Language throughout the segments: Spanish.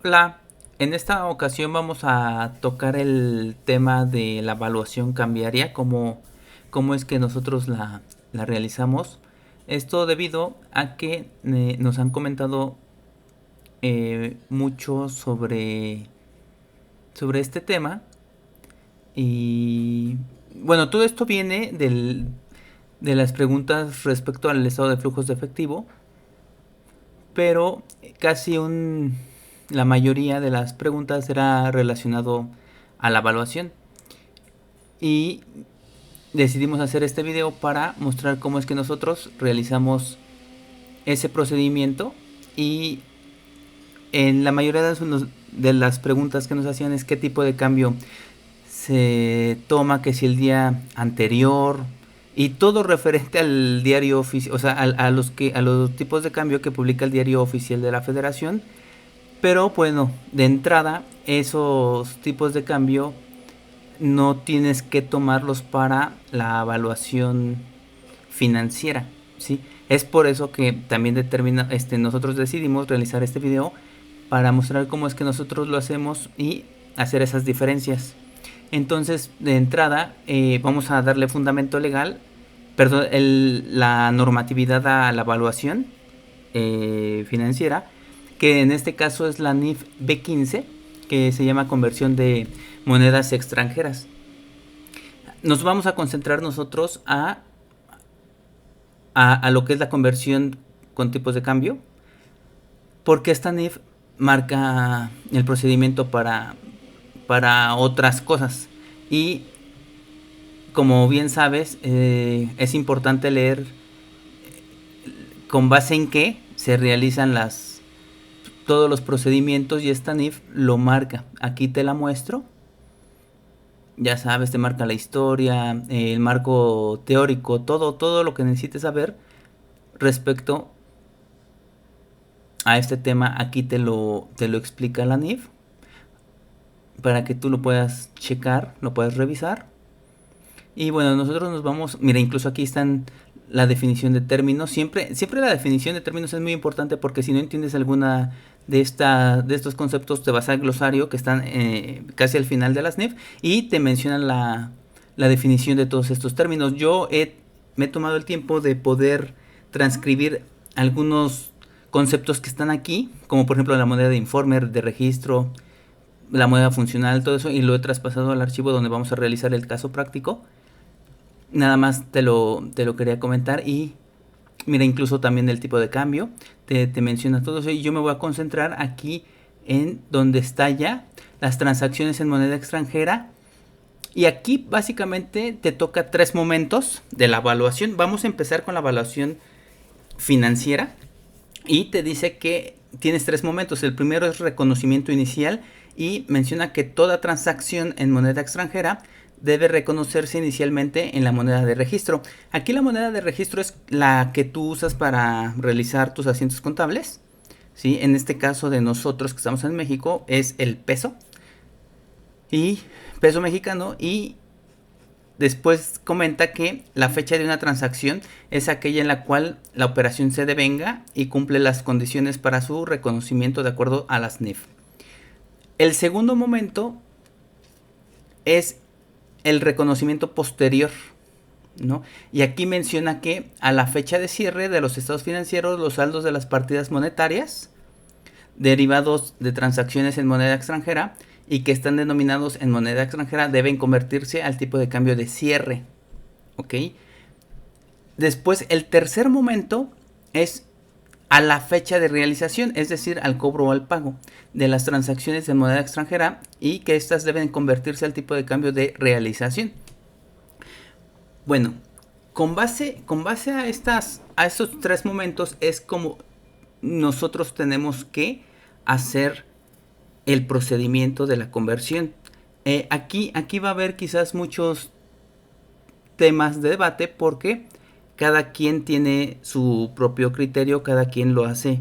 Hola, en esta ocasión vamos a tocar el tema de la evaluación cambiaria, cómo es que nosotros la realizamos. Esto debido a que nos han comentado mucho sobre este tema y bueno, todo esto viene de las preguntas respecto al estado de flujos de efectivo, pero la mayoría de las preguntas era relacionado a la evaluación y decidimos hacer este video para mostrar cómo es que nosotros realizamos ese procedimiento. Y en la mayoría de las preguntas que nos hacían es qué tipo de cambio se toma, que si el día anterior y todo referente al diario oficial, o sea, a los tipos de cambio que publica el diario oficial de la Federación. Pero bueno, de entrada, esos tipos de cambio no tienes que tomarlos para la evaluación financiera, ¿sí? Es por eso que también nosotros decidimos realizar este video para mostrar cómo es que nosotros lo hacemos y hacer esas diferencias. Entonces, de entrada, vamos a darle fundamento legal, perdón, la normatividad a la evaluación financiera, que en este caso es la NIF B15, que se llama conversión de monedas extranjeras. Nos vamos a concentrar nosotros a lo que es la conversión con tipos de cambio, porque esta NIF marca el procedimiento para otras cosas. Y como bien sabes, es importante leer con base en qué se realizan todos los procedimientos, y esta NIF lo marca. Aquí te la muestro. Ya sabes, te marca la historia, el marco teórico, todo lo que necesites saber respecto a este tema. Aquí te lo explica la NIF para que tú lo puedas checar, lo puedas revisar. Y bueno, nosotros nos vamos, mira, incluso aquí están la definición de términos. Siempre la definición de términos es muy importante, porque si no entiendes alguna de estos conceptos, te vas al glosario que están casi al final de las NIF y te mencionan la definición de todos estos términos. Me he tomado el tiempo de poder transcribir algunos conceptos que están aquí, como por ejemplo la moneda de informe, de registro, la moneda funcional, todo eso, y lo he traspasado al archivo donde vamos a realizar el caso práctico. Nada más te lo quería comentar. Y mira, incluso también el tipo de cambio te menciona todo eso, y yo me voy a concentrar aquí en donde está ya las transacciones en moneda extranjera. Y aquí básicamente te toca tres momentos de la evaluación. Vamos a empezar con la evaluación financiera y te dice que tienes tres momentos. El primero es reconocimiento inicial, y menciona que toda transacción en moneda extranjera debe reconocerse inicialmente en la moneda de registro. Aquí la moneda de registro es la que tú usas para realizar tus asientos contables, ¿sí? En este caso de nosotros que estamos en México es el peso y peso mexicano. Y después comenta que la fecha de una transacción es aquella en la cual la operación se devenga y cumple las condiciones para su reconocimiento de acuerdo a las NIF. El segundo momento es el reconocimiento posterior, ¿no? Y aquí menciona que a la fecha de cierre de los estados financieros, los saldos de las partidas monetarias derivados de transacciones en moneda extranjera y que están denominados en moneda extranjera deben convertirse al tipo de cambio de cierre, ¿ok? Después, el tercer momento es a la fecha de realización, es decir, al cobro o al pago de las transacciones en moneda extranjera, y que éstas deben convertirse al tipo de cambio de realización. Bueno, con base a estos tres momentos es como nosotros tenemos que hacer el procedimiento de la conversión. Aquí va a haber quizás muchos temas de debate, porque cada quien tiene su propio criterio, cada quien lo hace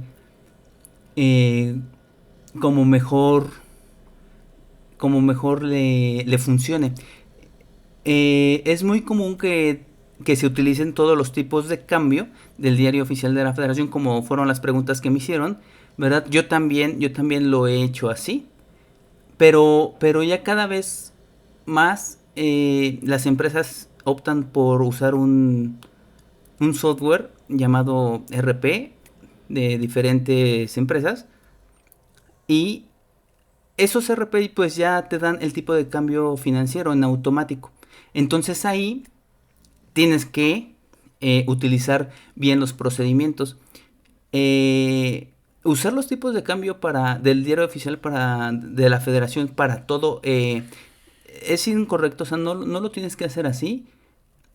eh, como mejor le funcione. Es muy común que se utilicen todos los tipos de cambio del diario oficial de la Federación, como fueron las preguntas que me hicieron. ¿verdad? Yo también lo he hecho así, pero ya cada vez más las empresas optan por usar un software llamado RP de diferentes empresas, y esos RP pues ya te dan el tipo de cambio financiero en automático. Entonces ahí tienes que utilizar bien los procedimientos. Usar los tipos de cambio del diario oficial de la federación para todo es incorrecto, o sea, no lo tienes que hacer así.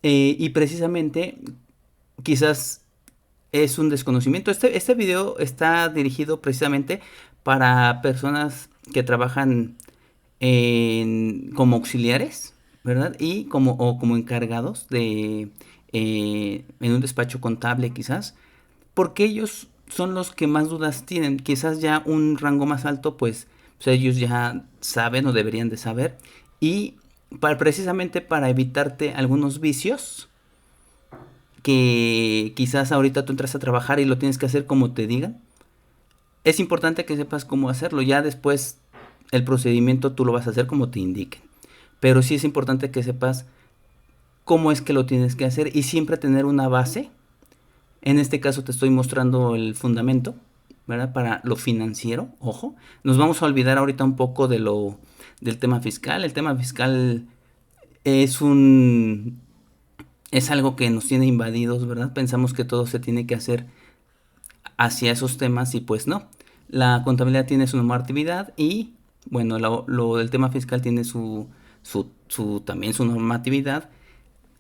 Y precisamente quizás es un desconocimiento. Este video está dirigido precisamente para personas que trabajan como auxiliares, ¿verdad? O como encargados en un despacho contable quizás, porque ellos son los que más dudas tienen. Quizás ya un rango más alto, pues ellos ya saben o deberían de saber. Y precisamente para evitarte algunos vicios, que quizás ahorita tú entras a trabajar y lo tienes que hacer como te digan, es importante que sepas cómo hacerlo. Ya después el procedimiento tú lo vas a hacer como te indiquen. Pero sí es importante que sepas cómo es que lo tienes que hacer y siempre tener una base. En este caso te estoy mostrando el fundamento, ¿verdad? Para lo financiero, ojo. Nos vamos a olvidar ahorita un poco del tema fiscal. El tema fiscal es es algo que nos tiene invadidos, ¿verdad? Pensamos que todo se tiene que hacer hacia esos temas y pues no. La contabilidad tiene su normatividad y bueno, el tema fiscal tiene también su normatividad,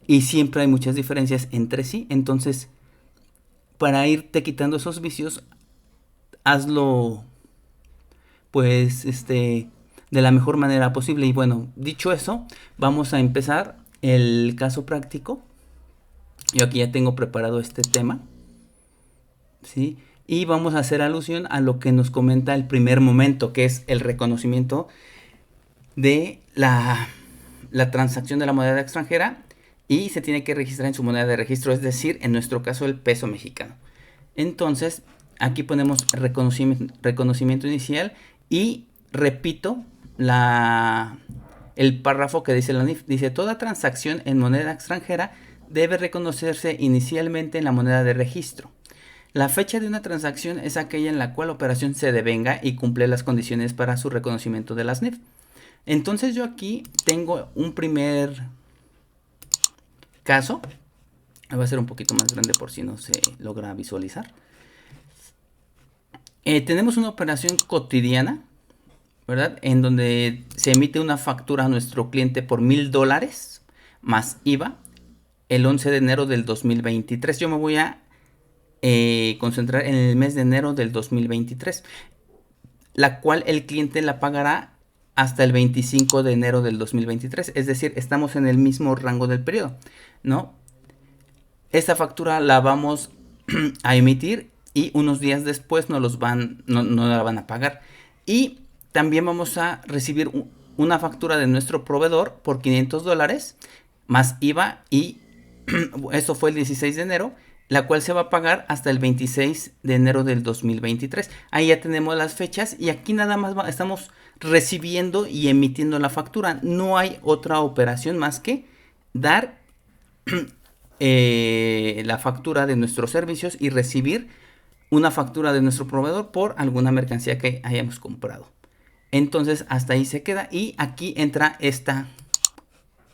y siempre hay muchas diferencias entre sí. Entonces, para irte quitando esos vicios, hazlo pues de la mejor manera posible. Y bueno, dicho eso, vamos a empezar el caso práctico. Yo aquí ya tengo preparado este tema, ¿sí? Y vamos a hacer alusión a lo que nos comenta el primer momento, que es el reconocimiento de la transacción de la moneda extranjera, y se tiene que registrar en su moneda de registro, es decir, en nuestro caso el peso mexicano. Entonces, aquí ponemos reconocimiento inicial y repito el párrafo que dice la NIF. Dice: toda transacción en moneda extranjera debe reconocerse inicialmente en la moneda de registro. La fecha de una transacción es aquella en la cual la operación se devenga y cumple las condiciones para su reconocimiento de las NIF. Entonces yo aquí tengo un primer caso. Va a ser un poquito más grande por si no se logra visualizar. Tenemos una operación cotidiana, ¿verdad? En donde se emite una factura a nuestro cliente por $1,000 más IVA el 11 de enero del 2023. Yo me voy a concentrar en el mes de enero del 2023, la cual el cliente la pagará hasta el 25 de enero del 2023. Es decir, estamos en el mismo rango del periodo, ¿no? Esta factura la vamos a emitir y unos días después no la van a pagar. Y también vamos a recibir una factura de nuestro proveedor por $500 más IVA, y esto fue el 16 de enero, la cual se va a pagar hasta el 26 de enero del 2023. Ahí ya tenemos las fechas y aquí nada más estamos recibiendo y emitiendo la factura. No hay otra operación más que dar la factura de nuestros servicios y recibir una factura de nuestro proveedor por alguna mercancía que hayamos comprado. Entonces hasta ahí se queda, y aquí entra esta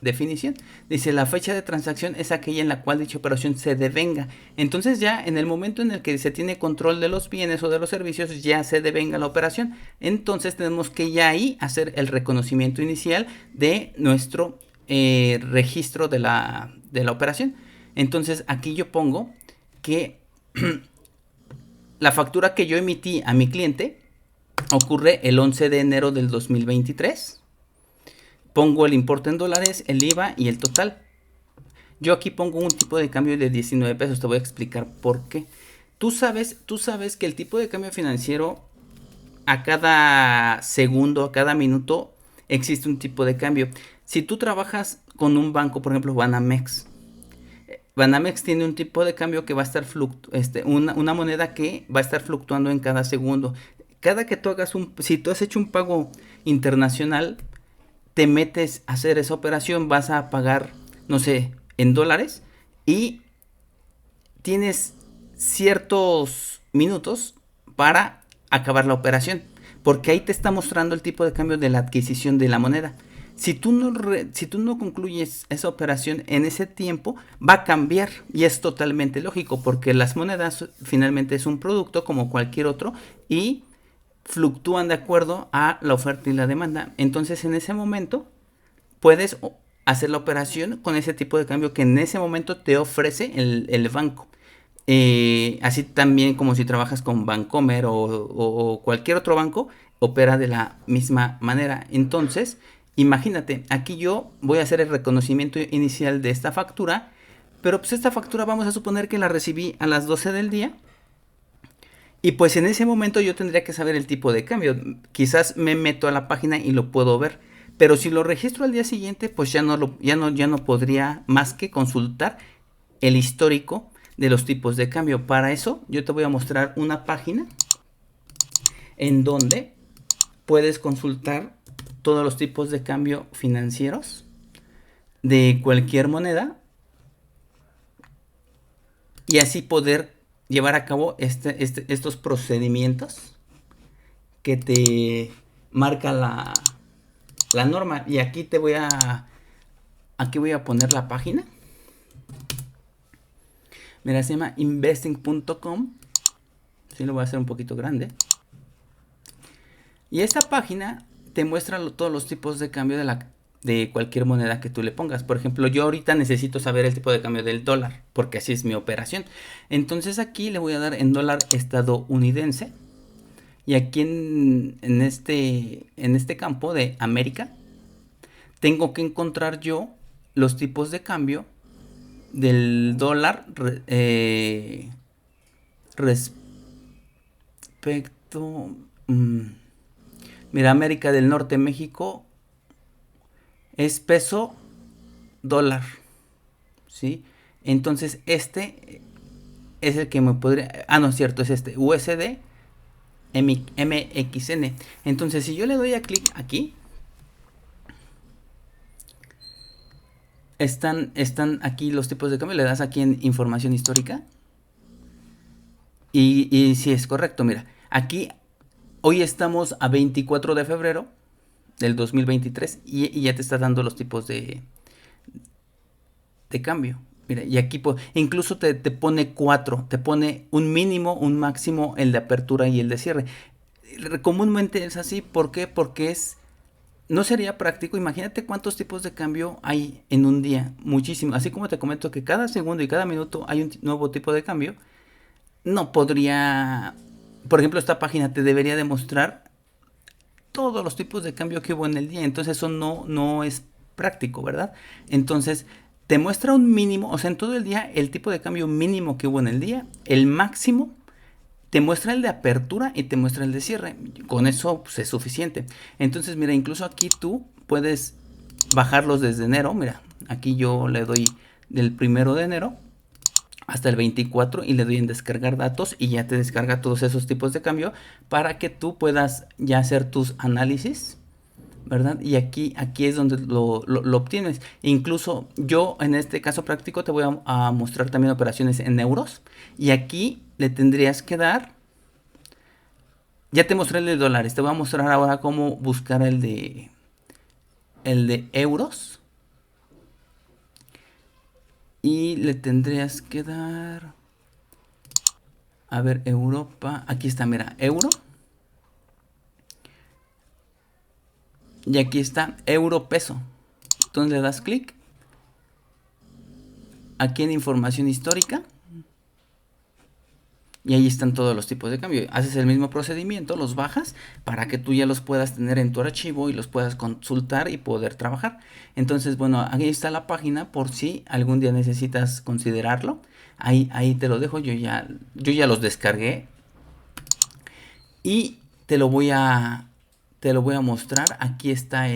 definición. Dice: la fecha de transacción es aquella en la cual dicha operación se devenga. Entonces ya en el momento en el que se tiene control de los bienes o de los servicios, ya se devenga la operación. Entonces tenemos que ya ahí hacer el reconocimiento inicial de nuestro registro de la operación. Entonces aquí yo pongo que la factura que yo emití a mi cliente ocurre el 11 de enero del 2023. Pongo el importe en dólares, el IVA y el total. Yo aquí pongo un tipo de cambio de 19 pesos. Te voy a explicar por qué. Tú sabes que el tipo de cambio financiero, a cada segundo, a cada minuto, existe un tipo de cambio. Si tú trabajas con un banco, por ejemplo, Banamex, Banamex tiene un tipo de cambio que va a estar una moneda que va a estar fluctuando en cada segundo. Cada que tú hagas si tú has hecho un pago internacional, te metes a hacer esa operación, vas a pagar, no sé, en dólares y tienes ciertos minutos para acabar la operación, porque ahí te está mostrando el tipo de cambio de la adquisición de la moneda. Si tú no concluyes esa operación en ese tiempo, va a cambiar y es totalmente lógico porque las monedas finalmente es un producto como cualquier otro y fluctúan de acuerdo a la oferta y la demanda. Entonces en ese momento puedes hacer la operación con ese tipo de cambio que en ese momento te ofrece el banco. Así también como si trabajas con Bancomer o cualquier otro banco, opera de la misma manera. Entonces, imagínate, aquí yo voy a hacer el reconocimiento inicial de esta factura, pero pues esta factura vamos a suponer que la recibí a las 12 del día. Y pues en ese momento yo tendría que saber el tipo de cambio. Quizás me meto a la página y lo puedo ver. Pero si lo registro al día siguiente, pues ya no podría más que consultar el histórico de los tipos de cambio. Para eso yo te voy a mostrar una página en donde puedes consultar todos los tipos de cambio financieros de cualquier moneda y así poder llevar a cabo estos procedimientos que te marca la norma. Y aquí voy a poner la página. Mira, se llama investing.com. Sí, lo voy a hacer un poquito grande. Y esta página te muestra todos los tipos de cambio de cualquier moneda que tú le pongas. Por ejemplo, yo ahorita necesito saber el tipo de cambio del dólar, porque así es mi operación. Entonces aquí le voy a dar en dólar estadounidense. Y aquí en este campo de América, tengo que encontrar yo los tipos de cambio del dólar respecto... Mira, América del Norte, México es peso dólar, ¿sí? Entonces este es el que me podría... Ah, no, es cierto, es este, USD MXN. Entonces si yo le doy a clic aquí, están aquí los tipos de cambio, le das aquí en información histórica y si es correcto, mira, aquí hoy estamos a 24 de febrero del 2023 y ya te está dando los tipos de cambio. Mira, y aquí incluso te pone cuatro, te pone un mínimo, un máximo, el de apertura y el de cierre. Comúnmente es así, ¿por qué? Porque no sería práctico. Imagínate cuántos tipos de cambio hay en un día, muchísimo. Así como te comento que cada segundo y cada minuto hay un nuevo tipo de cambio, no podría, por ejemplo, esta página te debería demostrar todos los tipos de cambio que hubo en el día. Entonces eso no es práctico, ¿verdad? Entonces te muestra un mínimo, o sea, en todo el día el tipo de cambio mínimo que hubo en el día, el máximo, te muestra el de apertura y te muestra el de cierre. Con eso pues, es suficiente. Entonces, mira, incluso aquí tú puedes bajarlos desde enero. Mira, aquí yo le doy del 1 de enero hasta el 24 y le doy en descargar datos y ya te descarga todos esos tipos de cambio para que tú puedas ya hacer tus análisis, ¿verdad? Y aquí es donde lo obtienes. Incluso yo en este caso práctico te voy a mostrar también operaciones en euros y aquí le tendrías que dar, ya te mostré el de dólares, te voy a mostrar ahora cómo buscar el de euros y le tendrías que dar, a ver, Europa, aquí está, mira, euro. Y aquí está euro peso. Entonces le das clic. Aquí en información histórica. Y ahí están todos los tipos de cambio. Haces el mismo procedimiento, los bajas para que tú ya los puedas tener en tu archivo y los puedas consultar y poder trabajar. Entonces, bueno, aquí está la página por si algún día necesitas considerarlo. Ahí te lo dejo. Yo ya los descargué. Y te lo voy a mostrar. Aquí está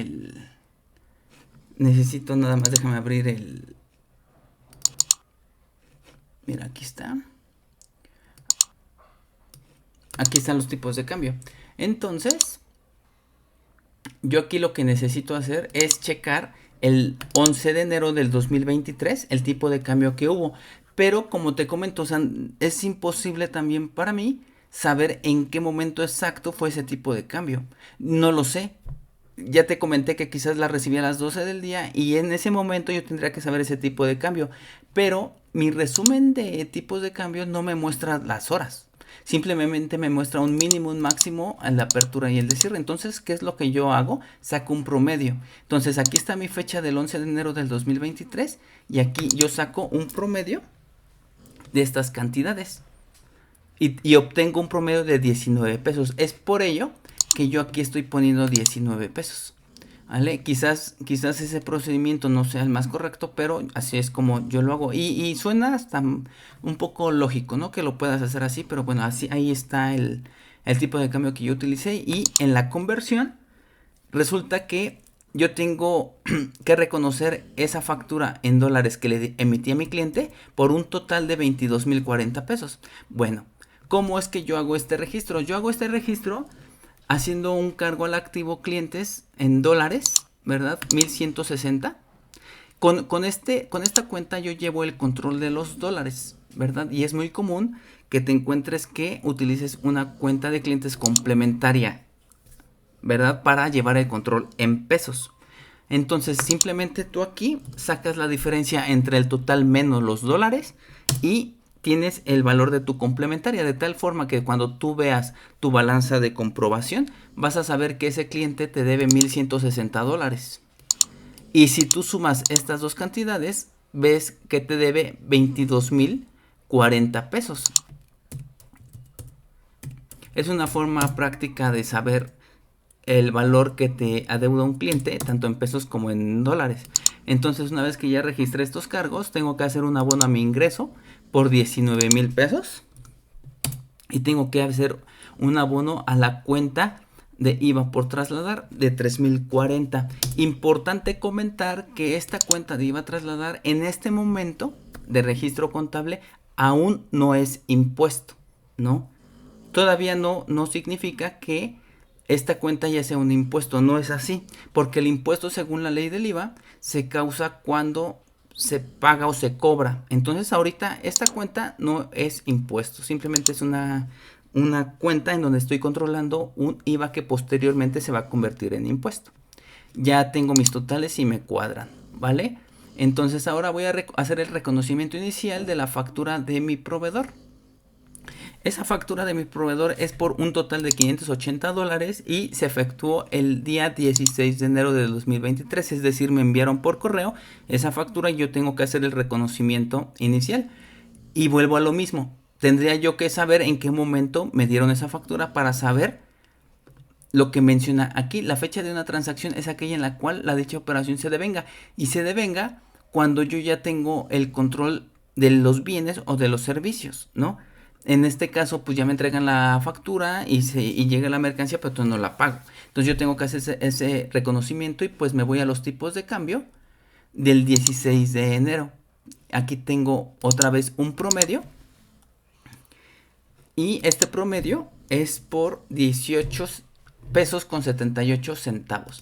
necesito nada más, déjame abrir Mira, aquí está. Aquí están los tipos de cambio. Entonces, yo aquí lo que necesito hacer es checar el 11 de enero del 2023, el tipo de cambio que hubo. Pero como te comento, o sea, es imposible también para mí saber en qué momento exacto fue ese tipo de cambio. No lo sé. Ya te comenté que quizás la recibí a las 12 del día y en ese momento yo tendría que saber ese tipo de cambio. Pero mi resumen de tipos de cambio no me muestra las horas. Simplemente me muestra un mínimo, un máximo en la apertura y el de cierre. Entonces, ¿qué es lo que yo hago? Saco un promedio. Entonces, aquí está mi fecha del 11 de enero del 2023 y aquí yo saco un promedio de estas cantidades. Y obtengo un promedio de 19 pesos. Es por ello que yo aquí estoy poniendo 19 pesos. ¿Vale? Quizás ese procedimiento no sea el más correcto, pero así es como yo lo hago. Y suena hasta un poco lógico, ¿no? Que lo puedas hacer así, pero bueno, así ahí está el tipo de cambio que yo utilicé. Y en la conversión, resulta que yo tengo que reconocer esa factura en dólares que le emití a mi cliente por un total de 22,040 pesos. Bueno, ¿cómo es que yo hago este registro? Yo hago este registro haciendo un cargo al activo clientes en dólares, ¿verdad? 1160. Con esta cuenta yo llevo el control de los dólares, ¿verdad? Y es muy común que te encuentres que utilices una cuenta de clientes complementaria, ¿verdad? Para llevar el control en pesos. Entonces simplemente tú aquí sacas la diferencia entre el total menos los dólares y tienes el valor de tu complementaria, de tal forma que cuando tú veas tu balanza de comprobación, vas a saber que ese cliente te debe 1,160 dólares. Y si tú sumas estas dos cantidades, ves que te debe 22,040 pesos. Es una forma práctica de saber el valor que te adeuda un cliente, tanto en pesos como en dólares. Entonces, una vez que ya registré estos cargos, tengo que hacer un abono a mi ingreso por 19,000 pesos. Y tengo que hacer un abono a la cuenta de IVA por trasladar de 3,040. Importante comentar que esta cuenta de IVA a trasladar en este momento de registro contable aún no es impuesto, ¿no? Todavía no significa que esta cuenta ya sea un impuesto, no es así, porque el impuesto según la ley del IVA se causa cuando se paga o se cobra. Entonces ahorita esta cuenta no es impuesto, simplemente es una cuenta en donde estoy controlando un IVA que posteriormente se va a convertir en impuesto. Ya tengo mis totales y me cuadran, ¿vale? Entonces ahora voy a hacer el reconocimiento inicial de la factura de mi proveedor. Esa factura de mi proveedor es por un total de 580 dólares y se efectuó el día 16 de enero de 2023. Es decir, me enviaron por correo esa factura y yo tengo que hacer el reconocimiento inicial. Y vuelvo a lo mismo. Tendría yo que saber en qué momento me dieron esa factura para saber lo que menciona aquí. La fecha de una transacción es aquella en la cual la dicha operación se devenga. Y se devenga cuando yo ya tengo el control de los bienes o de los servicios, ¿no? En este caso, pues ya me entregan la factura y llega la mercancía, pero entonces no la pago. Entonces yo tengo que hacer ese reconocimiento y pues me voy a los tipos de cambio del 16 de enero. Aquí tengo otra vez un promedio. Y este promedio es por 18 pesos con 78 centavos.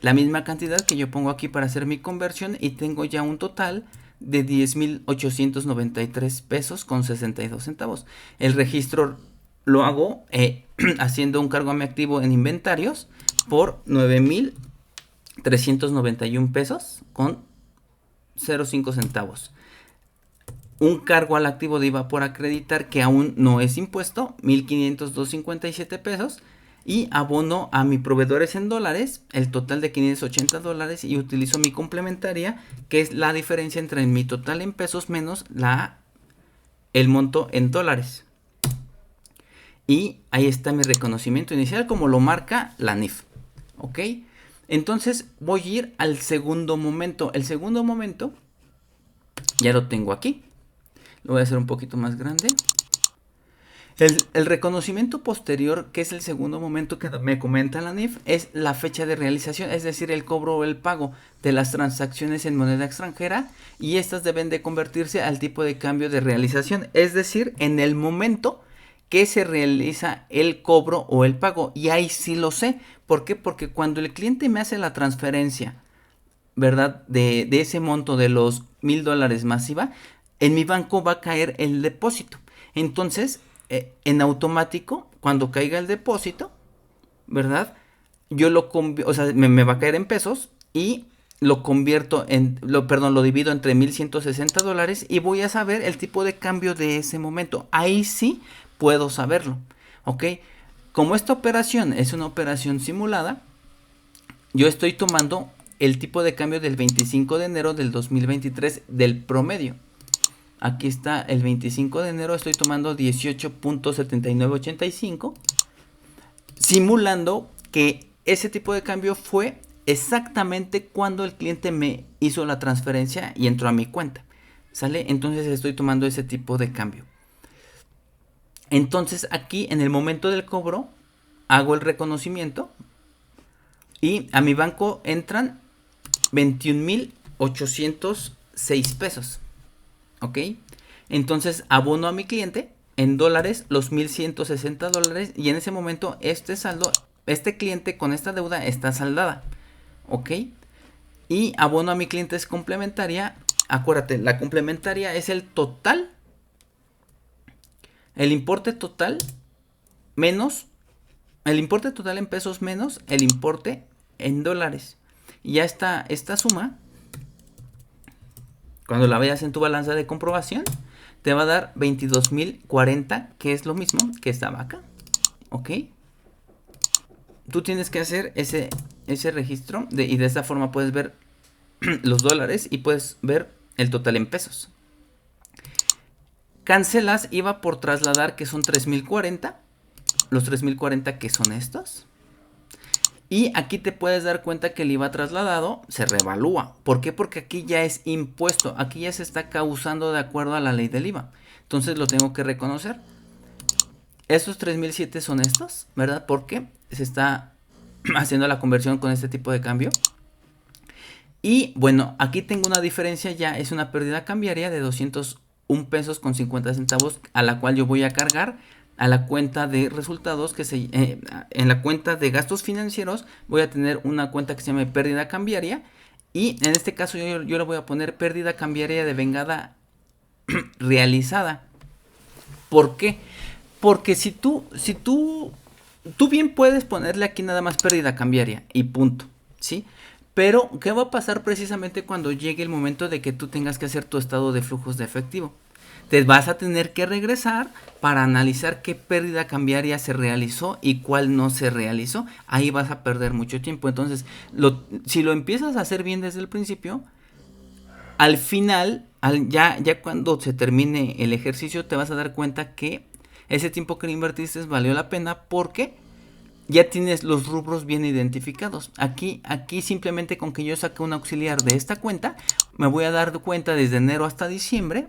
La misma cantidad que yo pongo aquí para hacer mi conversión y tengo ya un total de 10,893 pesos con 62 centavos. El registro lo hago haciendo un cargo a mi activo en inventarios por 9,391 pesos con 0,5 centavos. Un cargo al activo de IVA por acreditar que aún no es impuesto, 1,502,57 pesos. Y abono a mis proveedores en dólares, el total de 580 dólares, y utilizo mi complementaria, que es la diferencia entre mi total en pesos menos el monto en dólares. Y ahí está mi reconocimiento inicial como lo marca la NIF. ¿Ok? Entonces voy a ir al segundo momento. El segundo momento ya lo tengo aquí. Lo voy a hacer un poquito más grande. El reconocimiento posterior, que es el segundo momento que me comenta la NIF, es la fecha de realización, es decir, el cobro o el pago de las transacciones en moneda extranjera, y estas deben de convertirse al tipo de cambio de realización, es decir, en el momento que se realiza el cobro o el pago. Y ahí sí lo sé. ¿Por qué? Porque cuando el cliente me hace la transferencia, ¿verdad? De ese monto de los $1,000 masiva, en mi banco va a caer el depósito. Entonces, en automático, cuando caiga el depósito, ¿verdad? Yo o sea, me va a caer en pesos y lo convierto lo divido entre $1,160 y voy a saber el tipo de cambio de ese momento. Ahí sí puedo saberlo, ¿ok? Como esta operación es una operación simulada, yo estoy tomando el tipo de cambio del 25 de enero del 2023 del promedio. Aquí está el 25 de enero, estoy tomando 18.7985, simulando que ese tipo de cambio fue exactamente cuando el cliente me hizo la transferencia y entró a mi cuenta. ¿Sale? Entonces estoy tomando ese tipo de cambio. Entonces aquí en el momento del cobro hago el reconocimiento y a mi banco entran 21,806 pesos. ¿Ok? Entonces abono a mi cliente en dólares los $1,160 y en ese momento este saldo, este cliente con esta deuda está saldada. ¿Ok? Y abono a mi cliente es complementaria. Acuérdate, la complementaria es el total, el importe total menos, el importe total en pesos menos el importe en dólares. Y ya está esta suma, cuando la veas en tu balanza de comprobación, te va a dar 22,040, que es lo mismo que estaba acá. ¿Ok? Tú tienes que hacer ese registro y de esta forma puedes ver los dólares y puedes ver el total en pesos. Cancelas IVA por trasladar, que son 3,040. Los 3,040 que son estos. Y aquí te puedes dar cuenta que el IVA trasladado se revalúa. ¿Por qué? Porque aquí ya es impuesto. Aquí ya se está causando de acuerdo a la ley del IVA. Entonces lo tengo que reconocer. Estos 3,007 son estos, ¿verdad? Porque se está haciendo la conversión con este tipo de cambio. Y bueno, aquí tengo una diferencia ya. Es una pérdida cambiaria de 201 pesos con 50 centavos, a la cual yo voy a cargar a la cuenta de resultados, en la cuenta de gastos financieros voy a tener una cuenta que se llama pérdida cambiaria, y en este caso yo le voy a poner pérdida cambiaria de vengada realizada. ¿Por qué? Porque tú bien puedes ponerle aquí nada más pérdida cambiaria y punto, ¿sí? Pero ¿qué va a pasar precisamente cuando llegue el momento de que tú tengas que hacer tu estado de flujos de efectivo? Te vas a tener que regresar para analizar qué pérdida cambiaria se realizó y cuál no se realizó. Ahí vas a perder mucho tiempo. Entonces, si lo empiezas a hacer bien desde el principio, al final, ya cuando se termine el ejercicio, te vas a dar cuenta que ese tiempo que le invertiste valió la pena, porque ya tienes los rubros bien identificados. Aquí simplemente con que yo saque un auxiliar de esta cuenta, me voy a dar cuenta desde enero hasta diciembre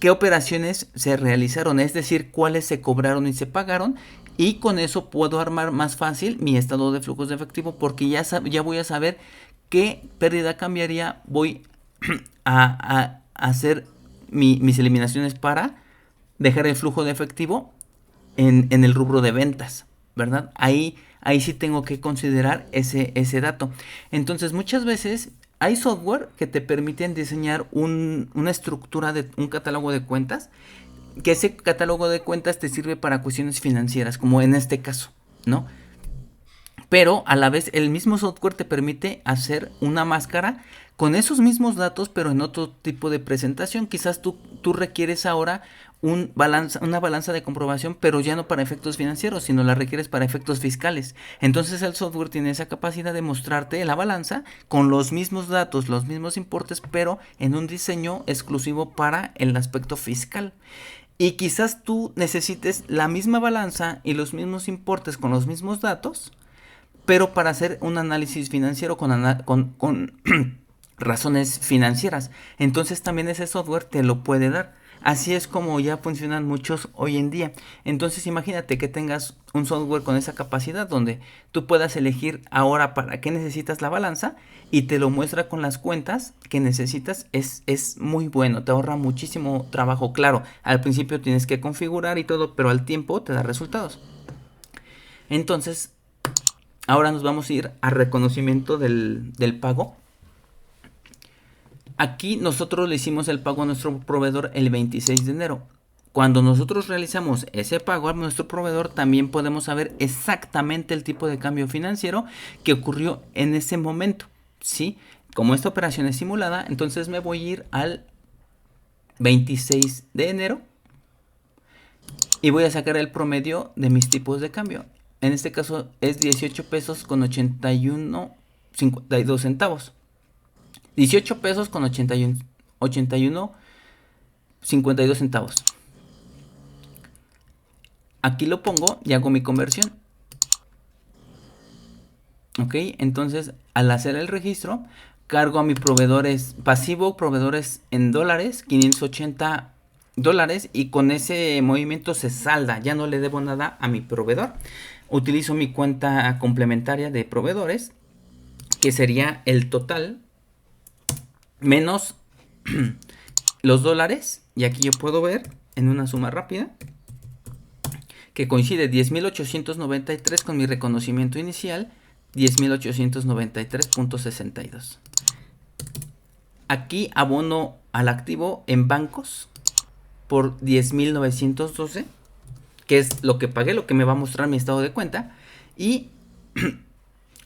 qué operaciones se realizaron, es decir, cuáles se cobraron y se pagaron, y con eso puedo armar más fácil mi estado de flujos de efectivo, porque ya voy a saber qué pérdida cambiaria voy a hacer mis eliminaciones para dejar el flujo de efectivo en el rubro de ventas, ¿verdad? Ahí sí tengo que considerar ese dato. Entonces, muchas veces hay software que te permiten diseñar una estructura de un catálogo de cuentas, que ese catálogo de cuentas te sirve para cuestiones financieras, como en este caso, ¿no? Pero a la vez el mismo software te permite hacer una máscara con esos mismos datos, pero en otro tipo de presentación. Quizás tú requieres ahora una balanza de comprobación, pero ya no para efectos financieros, sino la requieres para efectos fiscales. Entonces el software tiene esa capacidad de mostrarte la balanza con los mismos datos, los mismos importes, pero en un diseño exclusivo para el aspecto fiscal. Y quizás tú necesites la misma balanza y los mismos importes con los mismos datos, pero para hacer un análisis financiero con razones financieras. Entonces también ese software te lo puede dar. Así es como ya funcionan muchos hoy en día. Entonces imagínate que tengas un software con esa capacidad donde tú puedas elegir ahora para qué necesitas la balanza y te lo muestra con las cuentas que necesitas. Es muy bueno, te ahorra muchísimo trabajo. Claro, al principio tienes que configurar y todo, pero al tiempo te da resultados. Entonces, ahora nos vamos a ir a reconocimiento del pago. Aquí nosotros le hicimos el pago a nuestro proveedor el 26 de enero. Cuando nosotros realizamos ese pago a nuestro proveedor, también podemos saber exactamente el tipo de cambio financiero que ocurrió en ese momento. ¿Sí? Como esta operación es simulada, entonces me voy a ir al 26 de enero y voy a sacar el promedio de mis tipos de cambio. En este caso es 18 pesos con 81.52 centavos. 18 pesos con 81.52 centavos. Aquí lo pongo y hago mi conversión. Ok, entonces al hacer el registro, cargo a mi proveedores pasivo, proveedores en dólares, 580 dólares, y con ese movimiento se salda, ya no le debo nada a mi proveedor. Utilizo mi cuenta complementaria de proveedores, que sería el total menos los dólares, y aquí yo puedo ver en una suma rápida que coincide 10.893 con mi reconocimiento inicial, 10.893.62. Aquí abono al activo en bancos por 10.912, que es lo que pagué, lo que me va a mostrar mi estado de cuenta. Y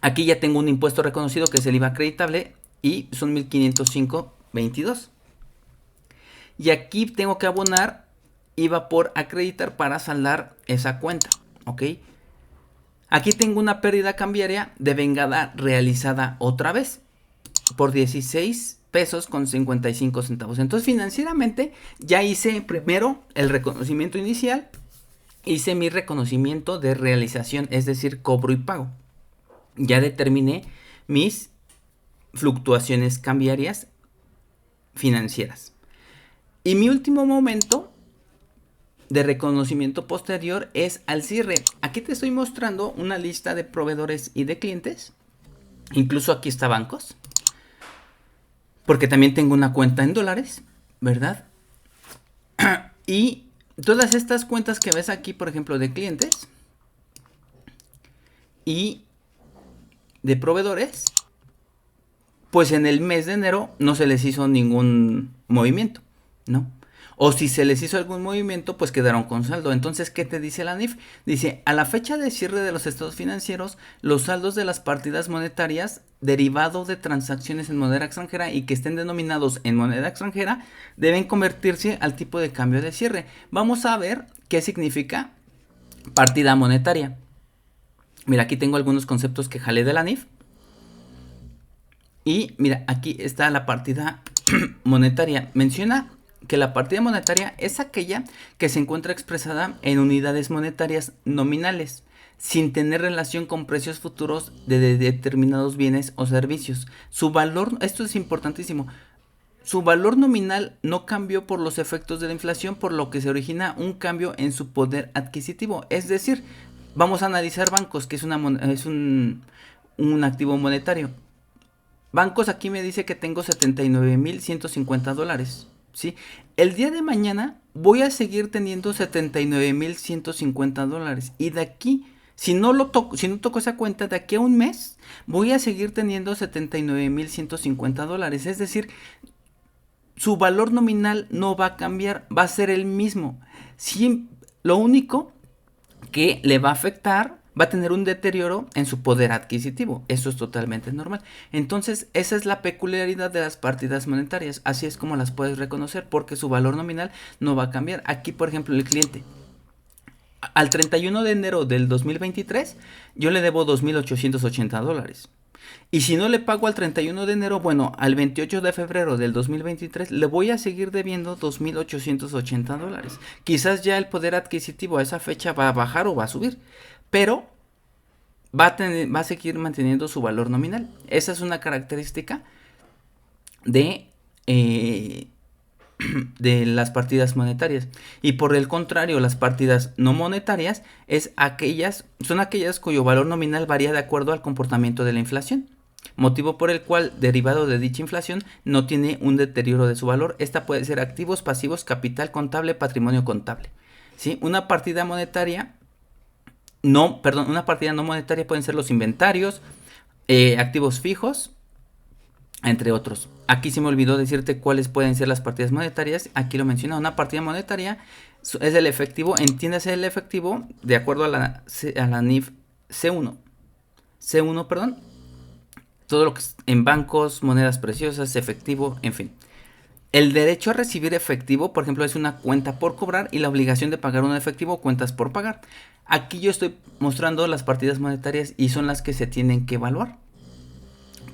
aquí ya tengo un impuesto reconocido que es el IVA acreditable y son 1.505.22. Y aquí tengo que abonar IVA por acreditar para saldar esa cuenta. ¿Ok? Aquí tengo una pérdida cambiaria de vengada realizada otra vez por 16 pesos con 55 centavos. Entonces financieramente ya hice primero el reconocimiento inicial, hice mi reconocimiento de realización, es decir, cobro y pago. Ya determiné mis fluctuaciones cambiarias financieras. Y mi último momento de reconocimiento posterior es al cierre. Aquí te estoy mostrando una lista de proveedores y de clientes. Incluso aquí está bancos, porque también tengo una cuenta en dólares, ¿verdad? Y todas estas cuentas que ves aquí, por ejemplo, de clientes y de proveedores, pues en el mes de enero no se les hizo ningún movimiento, ¿no? O si se les hizo algún movimiento, pues quedaron con saldo. Entonces, ¿qué te dice la NIF? Dice, a la fecha de cierre de los estados financieros, los saldos de las partidas monetarias derivado de transacciones en moneda extranjera y que estén denominados en moneda extranjera deben convertirse al tipo de cambio de cierre. Vamos a ver qué significa partida monetaria. Mira, aquí tengo algunos conceptos que jalé de la NIF. Y mira, aquí está la partida monetaria. Menciona que la partida monetaria es aquella que se encuentra expresada en unidades monetarias nominales, sin tener relación con precios futuros de determinados bienes o servicios. Su valor, esto es importantísimo, su valor nominal no cambió por los efectos de la inflación, por lo que se origina un cambio en su poder adquisitivo. Es decir, vamos a analizar bancos, que es un activo monetario. Bancos, aquí me dice que tengo 79.150 dólares. ¿Sí? El día de mañana voy a seguir teniendo 79.150 dólares. Y de aquí, si no toco esa cuenta, de aquí a un mes voy a seguir teniendo 79.150 dólares. Es decir, su valor nominal no va a cambiar, va a ser el mismo. Lo único que le va a afectar, va a tener un deterioro en su poder adquisitivo. Eso es totalmente normal. Entonces, esa es la peculiaridad de las partidas monetarias. Así es como las puedes reconocer, porque su valor nominal no va a cambiar. Aquí, por ejemplo, el cliente. Al 31 de enero del 2023, yo le debo 2.880 dólares. Y si no le pago al 31 de enero, bueno, al 28 de febrero del 2023 le voy a seguir debiendo 2.880 dólares. Quizás ya el poder adquisitivo a esa fecha va a bajar o va a subir, pero va a seguir manteniendo su valor nominal. Esa es una característica de de las partidas monetarias. Y por el contrario, las partidas no monetarias son aquellas cuyo valor nominal varía de acuerdo al comportamiento de la inflación, motivo por el cual, derivado de dicha inflación, no tiene un deterioro de su valor. Esta puede ser activos, pasivos, capital contable, patrimonio contable. ¿Sí? Una partida no monetaria pueden ser los inventarios, activos fijos, entre otros. Aquí se me olvidó decirte cuáles pueden ser las partidas monetarias. Aquí lo menciona. Una partida monetaria es el efectivo. Entiéndase el efectivo de acuerdo a la NIF C1. C1, perdón. Todo lo que es en bancos, monedas preciosas, efectivo, en fin. El derecho a recibir efectivo, por ejemplo, es una cuenta por cobrar, y la obligación de pagar un efectivo, cuentas por pagar. Aquí yo estoy mostrando las partidas monetarias y son las que se tienen que evaluar.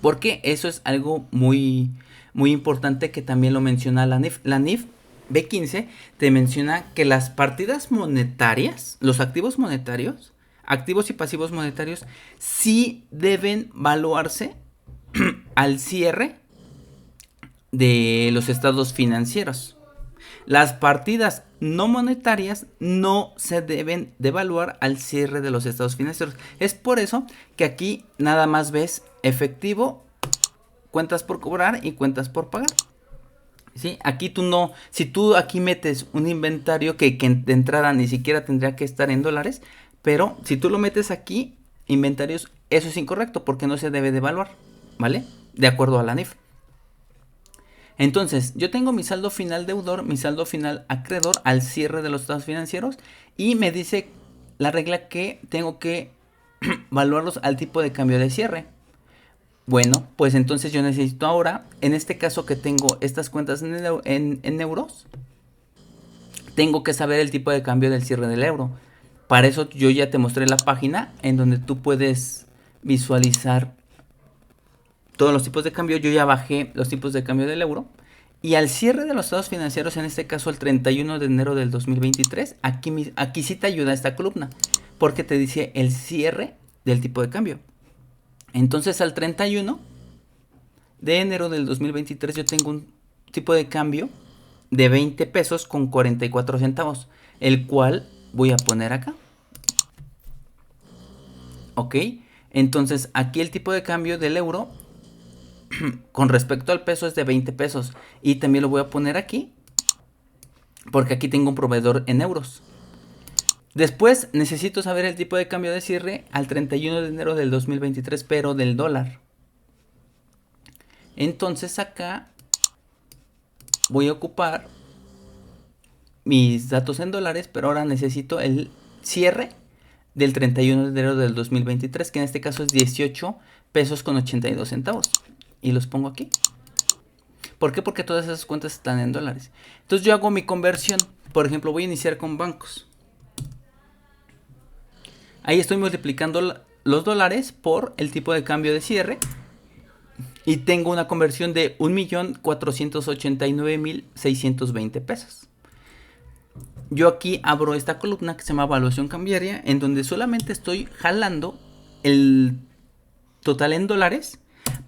Porque eso es algo muy, muy importante que también lo menciona la NIF. La NIF B15 te menciona que las partidas monetarias, los activos monetarios, activos y pasivos monetarios, sí deben valuarse al cierre de los estados financieros. Las partidas no monetarias no se deben devaluar al cierre de los estados financieros. Es por eso que aquí nada más ves efectivo, cuentas por cobrar y cuentas por pagar. ¿Sí? Aquí tú no, si tú aquí metes un inventario que de entrada ni siquiera tendría que estar en dólares, pero si tú lo metes aquí, inventarios, eso es incorrecto porque no se debe devaluar, ¿vale? De acuerdo a la NIF. Entonces, yo tengo mi saldo final deudor, mi saldo final acreedor al cierre de los estados financieros, y me dice la regla que tengo que valuarlos al tipo de cambio de cierre. Bueno, pues entonces yo necesito ahora, en este caso que tengo estas cuentas en euros, tengo que saber el tipo de cambio del cierre del euro. Para eso yo ya te mostré la página en donde tú puedes visualizar todos los tipos de cambio. Yo ya bajé los tipos de cambio del euro. Y al cierre de los estados financieros, en este caso el 31 de enero del 2023, aquí sí te ayuda esta columna, porque te dice el cierre del tipo de cambio. Entonces al 31 de enero del 2023 yo tengo un tipo de cambio de 20 pesos con 44 centavos, el cual voy a poner acá. Ok, entonces aquí el tipo de cambio del euro con respecto al peso es de 20 pesos. Y también lo voy a poner aquí, porque aquí tengo un proveedor en euros. Después necesito saber el tipo de cambio de cierre al 31 de enero del 2023, pero del dólar. Entonces acá voy a ocupar mis datos en dólares, pero ahora necesito el cierre del 31 de enero del 2023, que en este caso es 18 pesos con 82 centavos. Y los pongo aquí. ¿Por qué? Porque todas esas cuentas están en dólares. Entonces yo hago mi conversión. Por ejemplo, voy a iniciar con bancos. Ahí estoy multiplicando los dólares por el tipo de cambio de cierre. Y tengo una conversión de 1.489.620 pesos. Yo aquí abro esta columna que se llama evaluación cambiaria, en donde solamente estoy jalando el total en dólares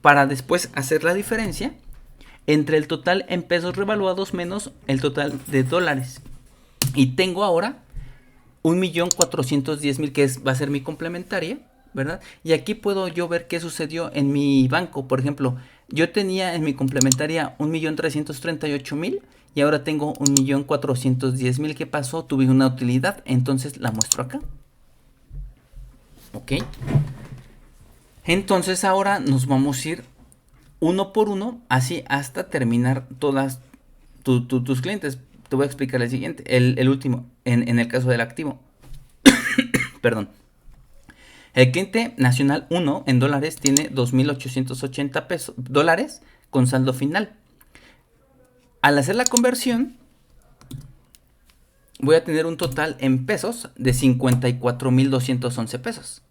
para después hacer la diferencia entre el total en pesos revaluados menos el total de dólares. Y tengo ahora 1.410.000, que va a ser mi complementaria, ¿verdad? Y aquí puedo yo ver qué sucedió en mi banco. Por ejemplo, yo tenía en mi complementaria 1.338.000 y ahora tengo 1.410.000. ¿Qué pasó? Tuve una utilidad, entonces la muestro acá. Ok. Entonces ahora nos vamos a ir uno por uno, así hasta terminar todas tus clientes. Te voy a explicar el siguiente, el último, en el caso del activo. Perdón. El cliente nacional 1 en dólares tiene 2.880 pesos dólares con saldo final. Al hacer la conversión, voy a tener un total en pesos de 54.211 pesos.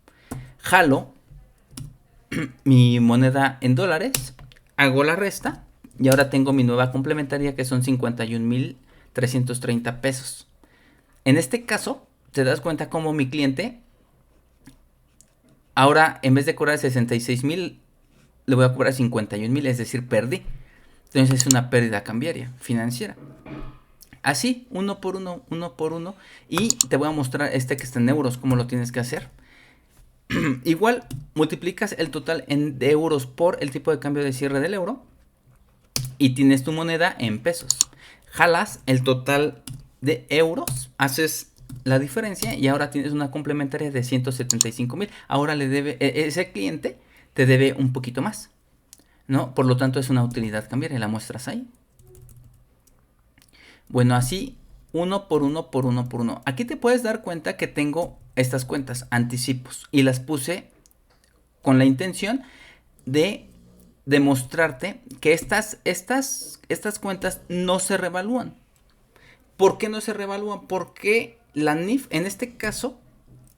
Jalo mi moneda en dólares, hago la resta y ahora tengo mi nueva complementaria, que son 51.330 pesos. En este caso, te das cuenta como mi cliente ahora, en vez de cobrar 66.000, le voy a cobrar 51.000, es decir, perdí. Entonces es una pérdida cambiaria financiera. Así, uno por uno, uno por uno. Y te voy a mostrar este que está en euros, cómo lo tienes que hacer. Igual, multiplicas el total de euros por el tipo de cambio de cierre del euro. Y tienes tu moneda en pesos. Jalas el total de euros, haces la diferencia y ahora tienes una complementaria de 175,000. Ahora le debe, ese cliente te debe un poquito más, ¿no? Por lo tanto es una utilidad cambiaria, la muestras ahí. Bueno, así uno por uno por uno por uno. Aquí te puedes dar cuenta que tengo estas cuentas, anticipos, y las puse con la intención de demostrarte que estas cuentas no se revalúan. ¿Por qué no se revalúan? Porque la NIF, en este caso,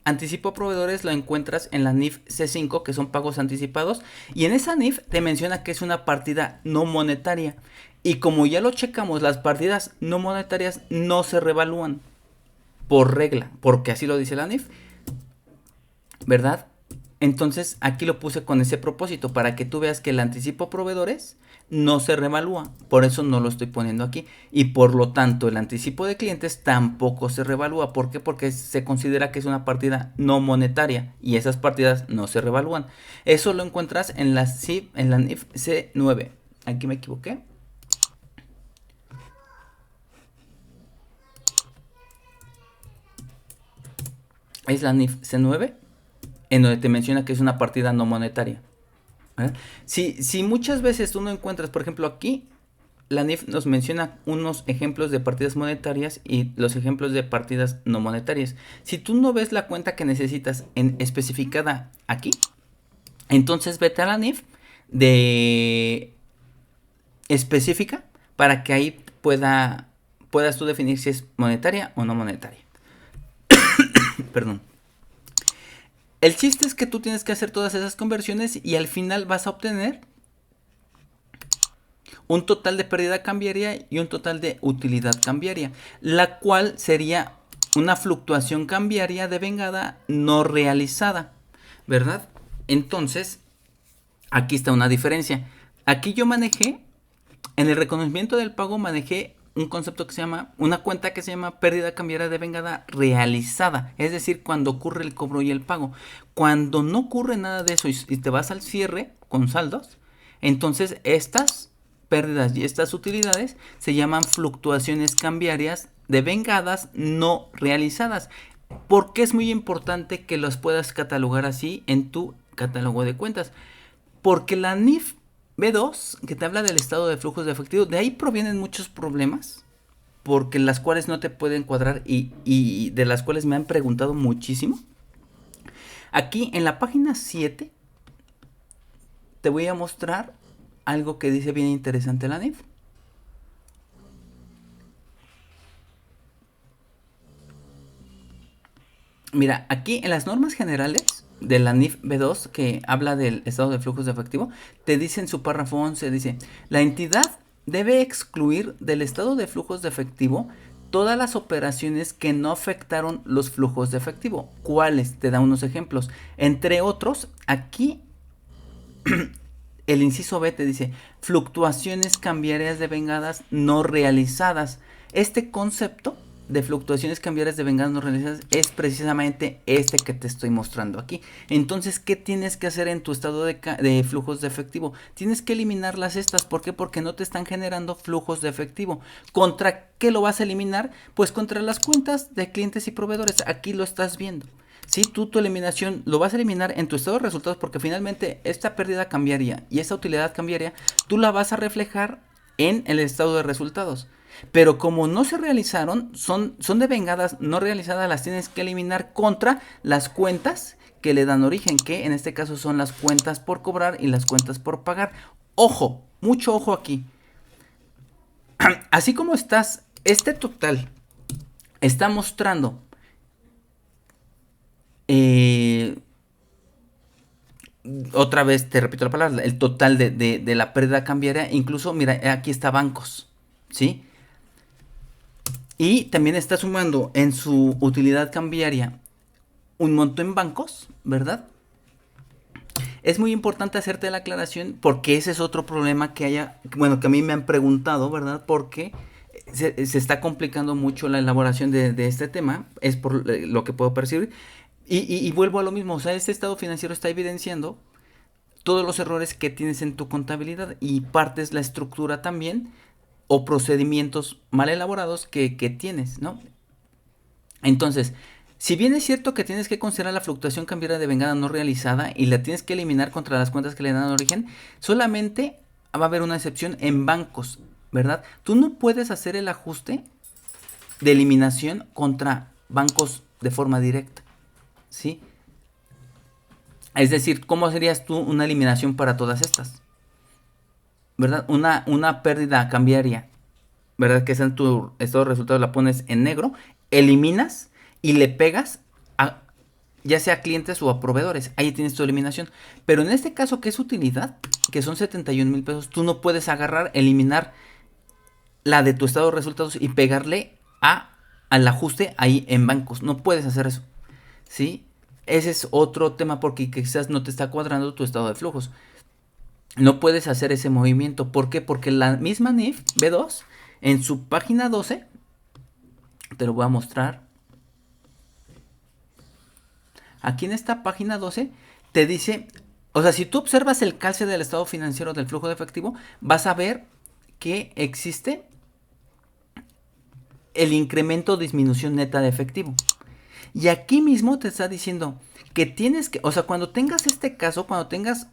anticipo a proveedores, lo encuentras en la NIF C5, que son pagos anticipados, y en esa NIF te menciona que es una partida no monetaria. Y como ya lo checamos, las partidas no monetarias no se revalúan por regla, porque así lo dice la NIF, ¿verdad? Entonces aquí lo puse con ese propósito, para que tú veas que el anticipo a proveedores no se revalúa, por eso no lo estoy poniendo aquí, y por lo tanto el anticipo de clientes tampoco se revalúa. ¿Por qué? Porque se considera que es una partida no monetaria y esas partidas no se revalúan. Eso lo encuentras en la NIF C9. Aquí me equivoqué. Es la NIF C9, en donde te menciona que es una partida no monetaria. Si muchas veces tú no encuentras, por ejemplo aquí, la NIF nos menciona unos ejemplos de partidas monetarias y los ejemplos de partidas no monetarias. Si tú no ves la cuenta que necesitas especificada aquí, entonces vete a la NIF de específica para que ahí puedas tú definir si es monetaria o no monetaria. Perdón. El chiste es que tú tienes que hacer todas esas conversiones y al final vas a obtener un total de pérdida cambiaria y un total de utilidad cambiaria, la cual sería una fluctuación cambiaria de vengada no realizada, ¿verdad? Entonces, aquí está una diferencia. Aquí yo manejé, en el reconocimiento del pago manejé un concepto que se llama, una cuenta que se llama pérdida cambiaria de vengada realizada, es decir, cuando ocurre el cobro y el pago. Cuando no ocurre nada de eso y te vas al cierre con saldos, entonces estas pérdidas y estas utilidades se llaman fluctuaciones cambiarias de vengadas no realizadas. ¿Por qué es muy importante que los puedas catalogar así en tu catálogo de cuentas? Porque la NIF B2, que te habla del estado de flujos de efectivo, de ahí provienen muchos problemas, porque las cuales no te pueden cuadrar y de las cuales me han preguntado muchísimo. Aquí en la página 7 te voy a mostrar algo que dice bien interesante la NIF. Mira, aquí en las normas generales de la NIF B2, que habla del estado de flujos de efectivo, te dice en su párrafo 11, dice, la entidad debe excluir del estado de flujos de efectivo todas las operaciones que no afectaron los flujos de efectivo. ¿Cuáles? Te da unos ejemplos. Entre otros, aquí el inciso B te dice, fluctuaciones cambiarias de vengadas no realizadas. Este concepto de fluctuaciones cambiarias de vengadas no realizadas es precisamente este que te estoy mostrando aquí. Entonces, ¿qué tienes que hacer en tu estado de flujos de efectivo? Tienes que eliminarlas estas. ¿Por qué? Porque no te están generando flujos de efectivo. ¿Contra qué lo vas a eliminar? Pues contra las cuentas de clientes y proveedores. Aquí lo estás viendo. Si tú tu eliminación lo vas a eliminar en tu estado de resultados, porque finalmente esta pérdida cambiaria y esa utilidad cambiaria tú la vas a reflejar en el estado de resultados. Pero como no se realizaron, son de vengadas no realizadas, las tienes que eliminar contra las cuentas que le dan origen, que en este caso son las cuentas por cobrar y las cuentas por pagar. Ojo, mucho ojo aquí. Así como este total está mostrando otra vez te repito la palabra, el total de la pérdida cambiaria. Incluso, mira, aquí está bancos, ¿sí? Y también está sumando en su utilidad cambiaria un monto en bancos, ¿verdad? es muy importante hacerte la aclaración porque ese es otro problema que haya, bueno, que a mí me han preguntado, ¿verdad? Porque se está complicando mucho la elaboración de este tema, es por lo que puedo percibir. Y vuelvo a lo mismo, o sea, este estado financiero está evidenciando todos los errores que tienes en tu contabilidad y partes la estructura también o procedimientos mal elaborados que tienes, ¿no? Entonces, si bien es cierto que tienes que considerar la fluctuación cambiaria de vengada no realizada y la tienes que eliminar contra las cuentas que le dan origen, solamente va a haber una excepción en bancos, ¿verdad? Tú no puedes hacer el ajuste de eliminación contra bancos de forma directa, ¿sí? Es decir, ¿cómo serías tú una eliminación para todas estas? ¿Verdad? Una pérdida cambiaria, ¿verdad? Que es en tu estado de resultados, la pones en negro, eliminas y le pegas a ya sea a clientes o a proveedores. Ahí tienes tu eliminación. Pero en este caso, que es utilidad, que son 71,000 pesos, tú no puedes agarrar, eliminar la de tu estado de resultados y pegarle al ajuste ahí en bancos. No puedes hacer eso, ¿sí? Ese es otro tema porque quizás no te está cuadrando tu estado de flujos. No puedes hacer ese movimiento. ¿Por qué? Porque la misma NIF B2 en su página 12, te lo voy a mostrar. Aquí en esta página 12 te dice, o sea, si tú observas el calce del estado financiero del flujo de efectivo, vas a ver que existe el incremento o disminución neta de efectivo. Y aquí mismo te está diciendo que tienes que, o sea, cuando tengas este caso, cuando tengas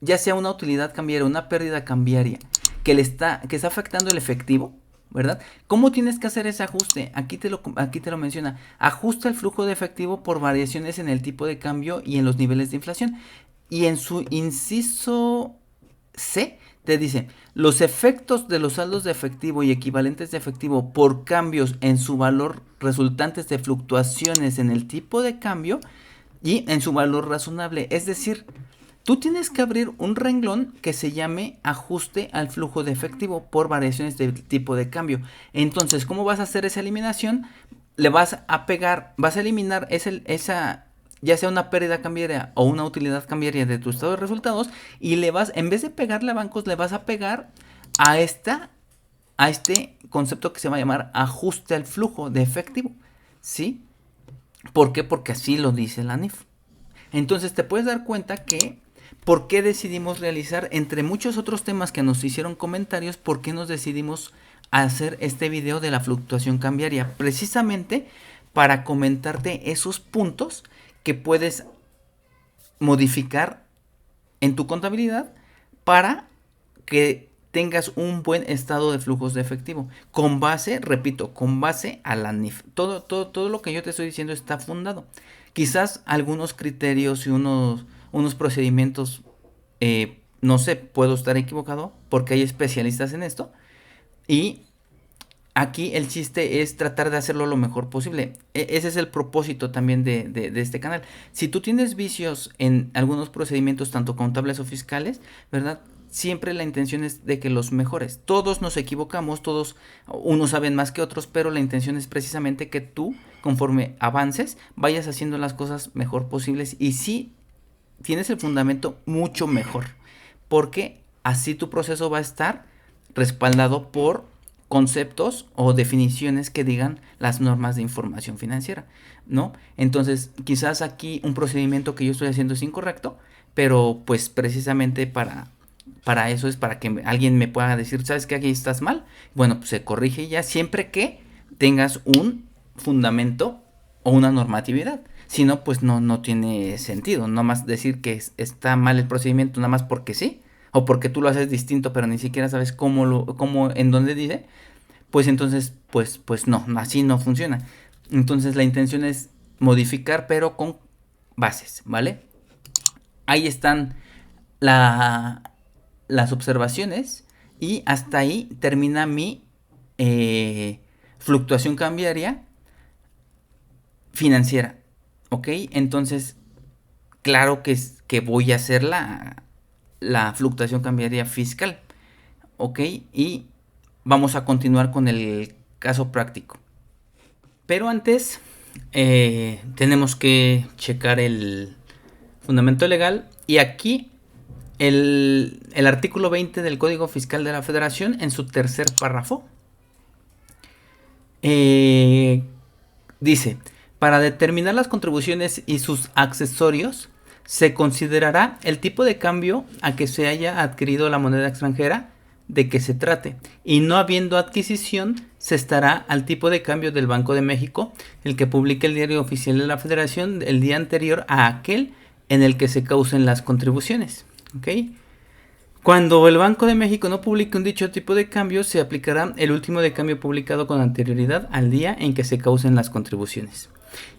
ya sea una utilidad cambiaria, una pérdida cambiaria que está afectando el efectivo, ¿verdad? ¿Cómo tienes que hacer ese ajuste? Aquí te lo menciona. Ajusta el flujo de efectivo por variaciones en el tipo de cambio y en los niveles de inflación. Y en su inciso C te dice, los efectos de los saldos de efectivo y equivalentes de efectivo por cambios en su valor resultantes de fluctuaciones en el tipo de cambio y en su valor razonable. Es decir, tú tienes que abrir un renglón que se llame ajuste al flujo de efectivo por variaciones de tipo de cambio. Entonces, ¿cómo vas a hacer esa eliminación? Le vas a pegar, vas a eliminar esa ya sea una pérdida cambiaria o una utilidad cambiaria de tu estado de resultados y le vas, en vez de pegarle a bancos, le vas a pegar a este concepto que se va a llamar ajuste al flujo de efectivo, ¿sí? ¿Por qué? Porque así lo dice la NIF. Entonces te puedes dar cuenta que por qué decidimos realizar, entre muchos otros temas que nos hicieron comentarios, por qué nos decidimos hacer este video de la fluctuación cambiaria, precisamente para comentarte esos puntos que puedes modificar en tu contabilidad para que tengas un buen estado de flujos de efectivo. Con base, repito, con base a la NIF. Todo lo que yo te estoy diciendo está fundado. Quizás algunos criterios y unos procedimientos, no sé, puedo estar equivocado porque hay especialistas en esto. Y aquí el chiste es tratar de hacerlo lo mejor posible. Ese es el propósito también de este canal. Si tú tienes vicios en algunos procedimientos, tanto contables o fiscales, ¿verdad? Siempre la intención es de que los mejores. Todos nos equivocamos, todos, unos saben más que otros, pero la intención es precisamente que tú, conforme avances, vayas haciendo las cosas mejor posibles y sí tienes el fundamento mucho mejor, porque así tu proceso va a estar respaldado por conceptos o definiciones que digan las normas de información financiera, ¿no? Entonces, quizás aquí un procedimiento que yo estoy haciendo es incorrecto, pero pues precisamente para eso es para que alguien me pueda decir, ¿sabes qué? Aquí estás mal. Bueno, pues se corrige ya siempre que tengas un fundamento o una normatividad. Si no, pues no tiene sentido. No más decir que está mal el procedimiento nada más porque sí. O porque tú lo haces distinto, pero ni siquiera sabes en dónde dice. Pues entonces, pues no, así no funciona. Entonces la intención es modificar, pero con bases, ¿vale? Ahí están las observaciones y hasta ahí termina mi fluctuación cambiaria financiera, ¿ok? Entonces, claro que voy a hacer la fluctuación cambiaria fiscal, ¿ok? Y vamos a continuar con el caso práctico. Pero antes tenemos que checar el fundamento legal Y aquí el artículo 20 del Código Fiscal de la Federación, en su tercer párrafo, dice: para determinar las contribuciones y sus accesorios, se considerará el tipo de cambio a que se haya adquirido la moneda extranjera de que se trate, y no habiendo adquisición, se estará al tipo de cambio del Banco de México, el que publique el Diario Oficial de la Federación el día anterior a aquel en el que se causen las contribuciones. ¿Okay? Cuando el Banco de México no publique un dicho tipo de cambio, se aplicará el último de cambio publicado con anterioridad al día en que se causen las contribuciones.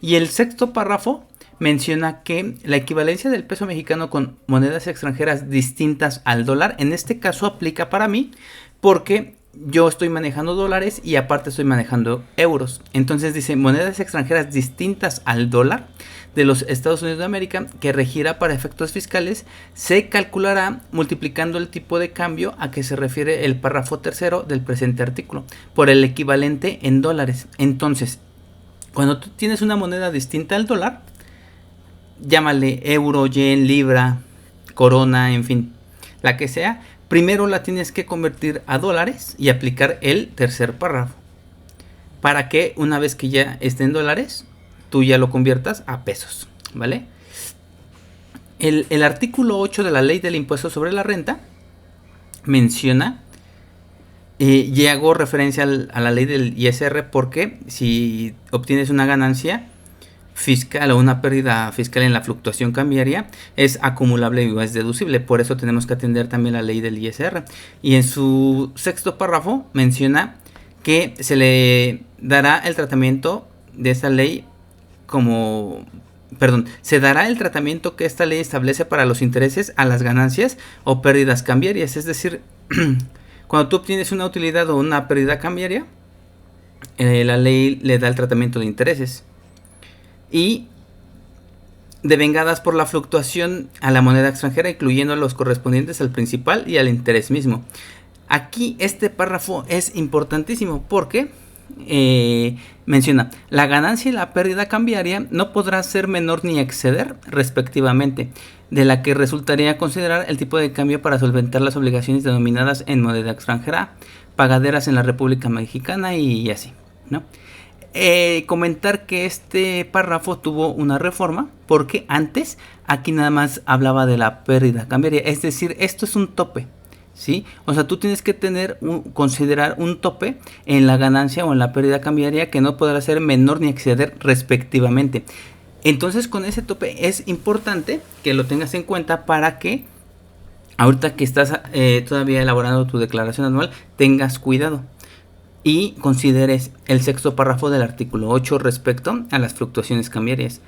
Y el sexto párrafo menciona que la equivalencia del peso mexicano con monedas extranjeras distintas al dólar, en este caso aplica para mí, porque yo estoy manejando dólares y aparte estoy manejando euros. Entonces dice: monedas extranjeras distintas al dólar de los Estados Unidos de América, que regirá para efectos fiscales, se calculará multiplicando el tipo de cambio a que se refiere el párrafo tercero del presente artículo por el equivalente en dólares. Entonces, cuando tú tienes una moneda distinta al dólar, llámale euro, yen, libra, corona, en fin, la que sea, primero la tienes que convertir a dólares y aplicar el tercer párrafo, para que una vez que ya esté en dólares, tú ya lo conviertas a pesos, ¿vale? El artículo 8 de la Ley del Impuesto sobre la Renta menciona, y hago referencia a la ley del ISR, porque si obtienes una ganancia fiscal o una pérdida fiscal en la fluctuación cambiaria, es acumulable y es deducible. Por eso tenemos que atender también la ley del ISR. Y en su sexto párrafo menciona que se le dará el tratamiento de esta ley se dará el tratamiento que esta ley establece para los intereses a las ganancias o pérdidas cambiarias. Es decir, cuando tú obtienes una utilidad o una pérdida cambiaria, la ley le da el tratamiento de intereses y devengadas por la fluctuación a la moneda extranjera, incluyendo los correspondientes al principal y al interés mismo. Aquí este párrafo es importantísimo porque menciona: la ganancia y la pérdida cambiaria no podrá ser menor ni exceder, respectivamente, de la que resultaría considerar el tipo de cambio para solventar las obligaciones denominadas en moneda extranjera, pagaderas en la República Mexicana y así, ¿no? Comentar que este párrafo tuvo una reforma, porque antes aquí nada más hablaba de la pérdida cambiaria, es decir, esto es un tope, ¿sí? O sea, tú tienes que considerar un tope en la ganancia o en la pérdida cambiaria que no podrá ser menor ni exceder, respectivamente. Entonces, con ese tope es importante que lo tengas en cuenta para que ahorita que estás todavía elaborando tu declaración anual, tengas cuidado y consideres el sexto párrafo del artículo 8 respecto a las fluctuaciones cambiarias.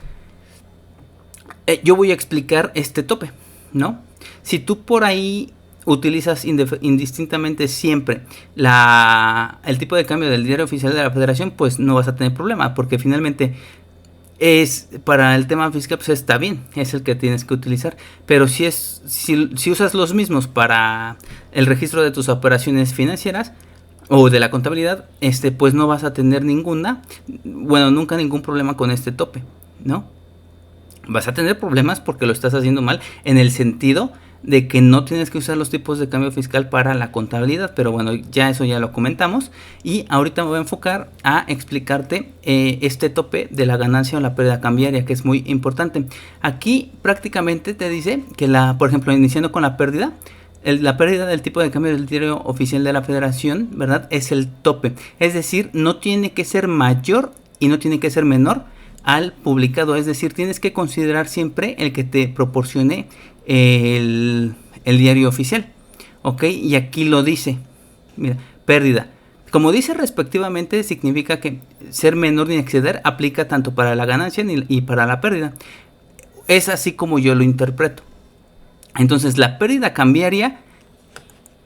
Yo voy a explicar este tope, ¿no? Si tú por ahí utilizas indistintamente siempre el tipo de cambio del Diario Oficial de la Federación, pues no vas a tener problema, porque finalmente es para el tema fiscal, pues está bien, es el que tienes que utilizar. Pero si usas los mismos para el registro de tus operaciones financieras o de la contabilidad, pues no vas a tener nunca ningún problema con este tope, ¿no? Vas a tener problemas porque lo estás haciendo mal, en el sentido de que no tienes que usar los tipos de cambio fiscal para la contabilidad, pero bueno, eso ya lo comentamos, y ahorita me voy a enfocar a explicarte este tope de la ganancia o la pérdida cambiaria, que es muy importante. Aquí prácticamente te dice que por ejemplo, iniciando con la pérdida, la pérdida del tipo de cambio del Diario Oficial de la Federación, ¿verdad? Es el tope, es decir, no tiene que ser mayor y no tiene que ser menor al publicado, es decir, tienes que considerar siempre el que te proporcione el Diario Oficial, ¿ok? Y aquí lo dice, mira, pérdida, como dice respectivamente, significa que ser menor ni exceder aplica tanto para la ganancia y para la pérdida. Es así como yo lo interpreto. Entonces, la pérdida cambiaria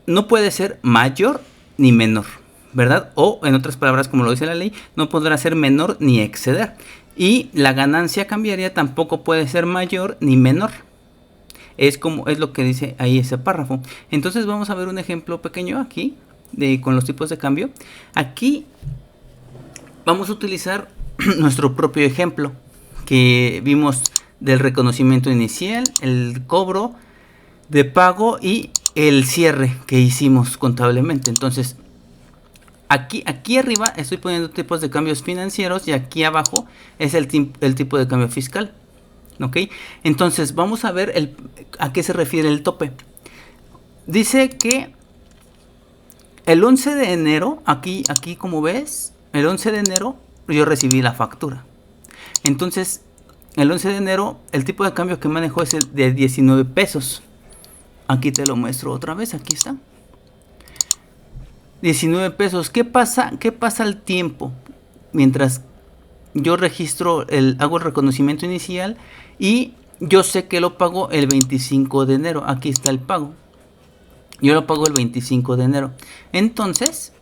no puede ser mayor ni menor, ¿verdad? O en otras palabras, como lo dice la ley, no podrá ser menor ni exceder. Y la ganancia cambiaria tampoco puede ser mayor ni menor. Es lo que dice ahí ese párrafo. Entonces vamos a ver un ejemplo pequeño aquí con los tipos de cambio. Aquí vamos a utilizar nuestro propio ejemplo que vimos del reconocimiento inicial, el cobro de pago y el cierre que hicimos contablemente. Entonces, aquí arriba estoy poniendo tipos de cambios financieros y aquí abajo es el tipo de cambio fiscal. ¿Ok? Entonces, vamos a ver a qué se refiere el tope. Dice que el 11 de enero, aquí como ves, el 11 de enero yo recibí la factura. Entonces, el 11 de enero el tipo de cambio que manejó es el de 19 pesos. Aquí te lo muestro otra vez, aquí está. 19 pesos. ¿Qué pasa al tiempo? Mientras yo registro, hago el reconocimiento inicial y yo sé que lo pago el 25 de enero. Aquí está el pago. Yo lo pago el 25 de enero. Entonces,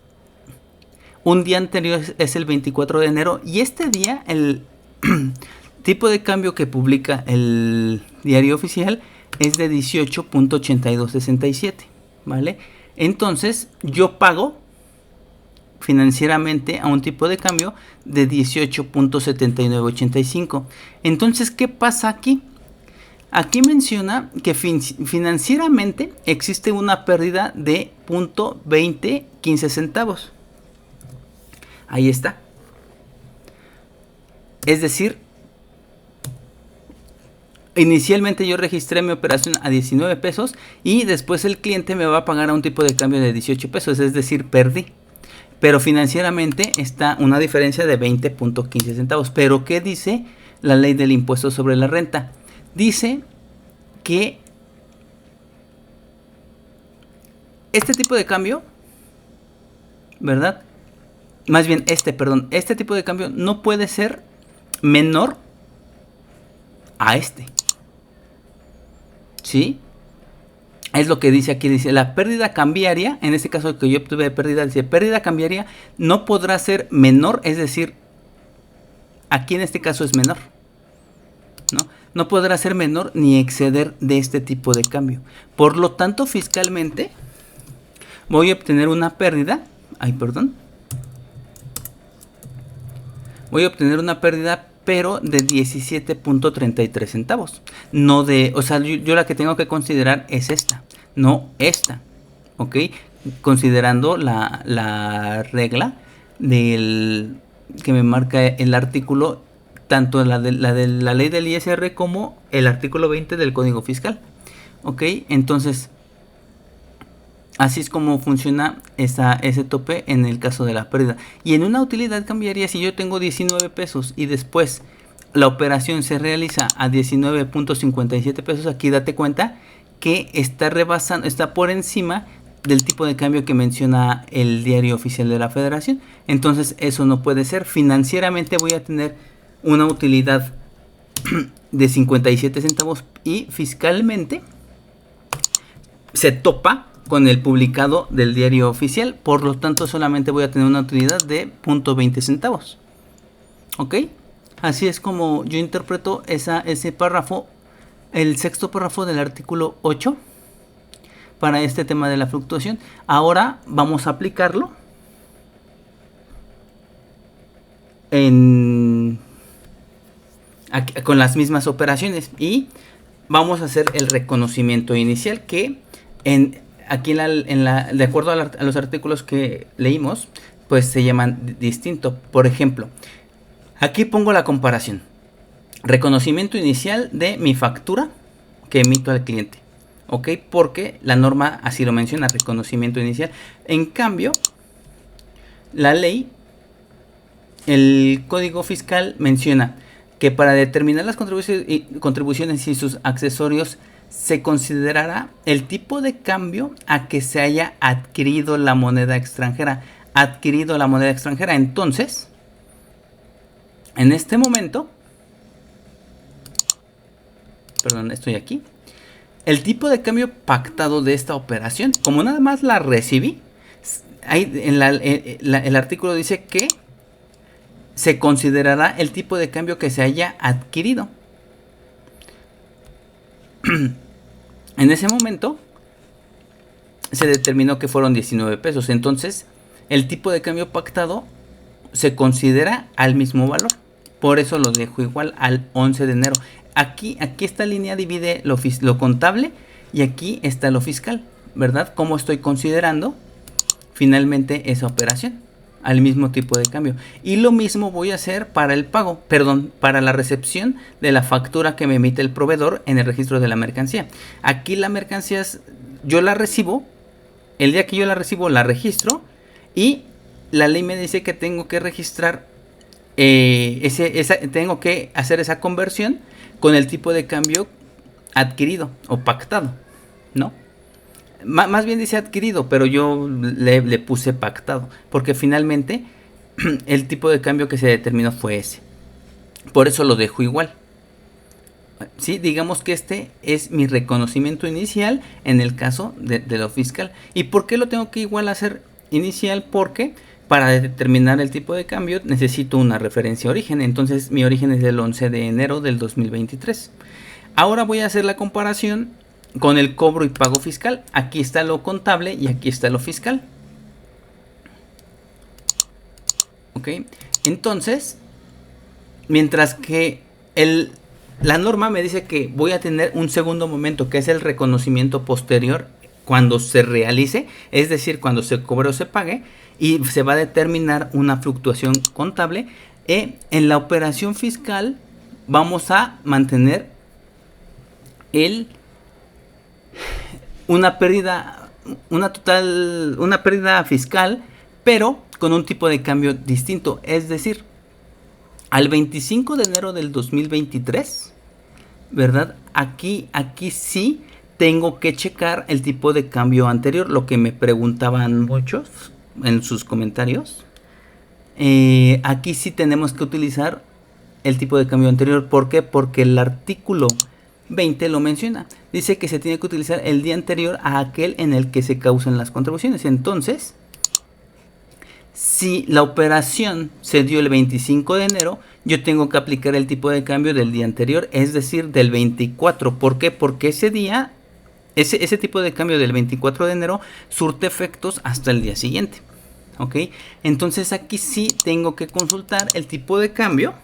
un día anterior es el 24 de enero. Y este día, el tipo de cambio que publica el diario oficial es de 18.8267. ¿Vale? Entonces, yo pago financieramente a un tipo de cambio de 18.7985. Entonces, ¿qué pasa aquí? Aquí menciona que financieramente existe una pérdida de 0.2015 centavos. Ahí está. Es decir, inicialmente yo registré mi operación a 19 pesos y después el cliente me va a pagar a un tipo de cambio de 18 pesos, es decir, perdí. Pero financieramente está una diferencia de 20.15 centavos. Pero ¿qué dice la ley del impuesto sobre la renta? Dice que este tipo de cambio, ¿verdad? Más bien este tipo de cambio no puede ser menor a este. ¿Sí? Es lo que dice aquí, dice la pérdida cambiaria, en este caso que yo obtuve de pérdida, dice pérdida cambiaria no podrá ser menor, es decir, aquí en este caso es menor, ¿no? No podrá ser menor ni exceder de este tipo de cambio. Por lo tanto, fiscalmente voy a obtener una pérdida, voy a obtener una pérdida pero de 17.33 centavos. No de, o sea, yo la que tengo que considerar es esta, no esta, ¿ok? Considerando la regla que me marca el artículo, tanto la de la ley del ISR como el artículo 20 del Código Fiscal, ¿ok? Entonces, así es como funciona ese tope en el caso de la pérdida. Y en una utilidad cambiaria, si yo tengo 19 pesos y después la operación se realiza a 19.57 pesos, aquí date cuenta que está rebasando, está por encima del tipo de cambio que menciona el diario oficial de la Federación. Entonces eso no puede ser. Financieramente voy a tener una utilidad de 57 centavos y fiscalmente se topa con el publicado del diario oficial, por lo tanto solamente voy a tener una utilidad de 0.20 centavos. ¿Ok? Así es como yo interpreto ese párrafo, el sexto párrafo del artículo 8 para este tema de la fluctuación. Ahora vamos a aplicarlo con las mismas operaciones y vamos a hacer el reconocimiento inicial que aquí de acuerdo a los artículos que leímos, pues se llaman distinto. Por ejemplo, aquí pongo la comparación. Reconocimiento inicial de mi factura que emito al cliente. ¿Ok? Porque la norma así lo menciona, reconocimiento inicial. En cambio, la ley, el Código Fiscal menciona que para determinar las contribuciones y sus accesorios se considerará el tipo de cambio a que se haya adquirido la moneda extranjera. Entonces, en este momento, estoy aquí. El tipo de cambio pactado de esta operación, como nada más la recibí, el artículo dice que se considerará el tipo de cambio que se haya adquirido. En ese momento se determinó que fueron 19 pesos. Entonces, el tipo de cambio pactado se considera al mismo valor. Por eso lo dejo igual al 11 de enero. aquí esta línea divide lo contable y aquí está lo fiscal, ¿verdad? Cómo estoy considerando finalmente esa operación al mismo tipo de cambio. Y lo mismo voy a hacer para el pago, perdón, para la recepción de la factura que me emite el proveedor en el registro de la mercancía. Aquí la mercancía yo la recibo, el día que yo la recibo la registro y la ley me dice que tengo que registrar, tengo que hacer esa conversión con el tipo de cambio adquirido o pactado, ¿no? Más bien dice adquirido, pero yo le puse pactado, porque finalmente el tipo de cambio que se determinó fue ese. Por eso lo dejo igual. Sí, digamos que este es mi reconocimiento inicial en el caso de lo fiscal. ¿Y por qué lo tengo que igual hacer inicial? Porque para determinar el tipo de cambio necesito una referencia origen. Entonces mi origen es del 11 de enero del 2023. Ahora voy a hacer la comparación con el cobro y pago fiscal. Aquí está lo contable y aquí está lo fiscal. Ok, entonces, mientras que la norma me dice que voy a tener un segundo momento, que es el reconocimiento posterior cuando se realice, es decir, cuando se cobre o se pague, y se va a determinar una fluctuación contable. En la operación fiscal vamos a mantener una pérdida fiscal, pero con un tipo de cambio distinto. Es decir, al 25 de enero del 2023, ¿verdad? Aquí sí tengo que checar el tipo de cambio anterior, lo que me preguntaban muchos en sus comentarios. Aquí sí tenemos que utilizar el tipo de cambio anterior. ¿Por qué? Porque el artículo 20 lo menciona. Dice que se tiene que utilizar el día anterior a aquel en el que se causan las contribuciones. Entonces, si la operación se dio el 25 de enero, yo tengo que aplicar el tipo de cambio del día anterior, es decir, del 24. ¿Por qué? Porque ese día, ese tipo de cambio del 24 de enero surte efectos hasta el día siguiente. ¿Ok? Entonces aquí sí tengo que consultar el tipo de cambio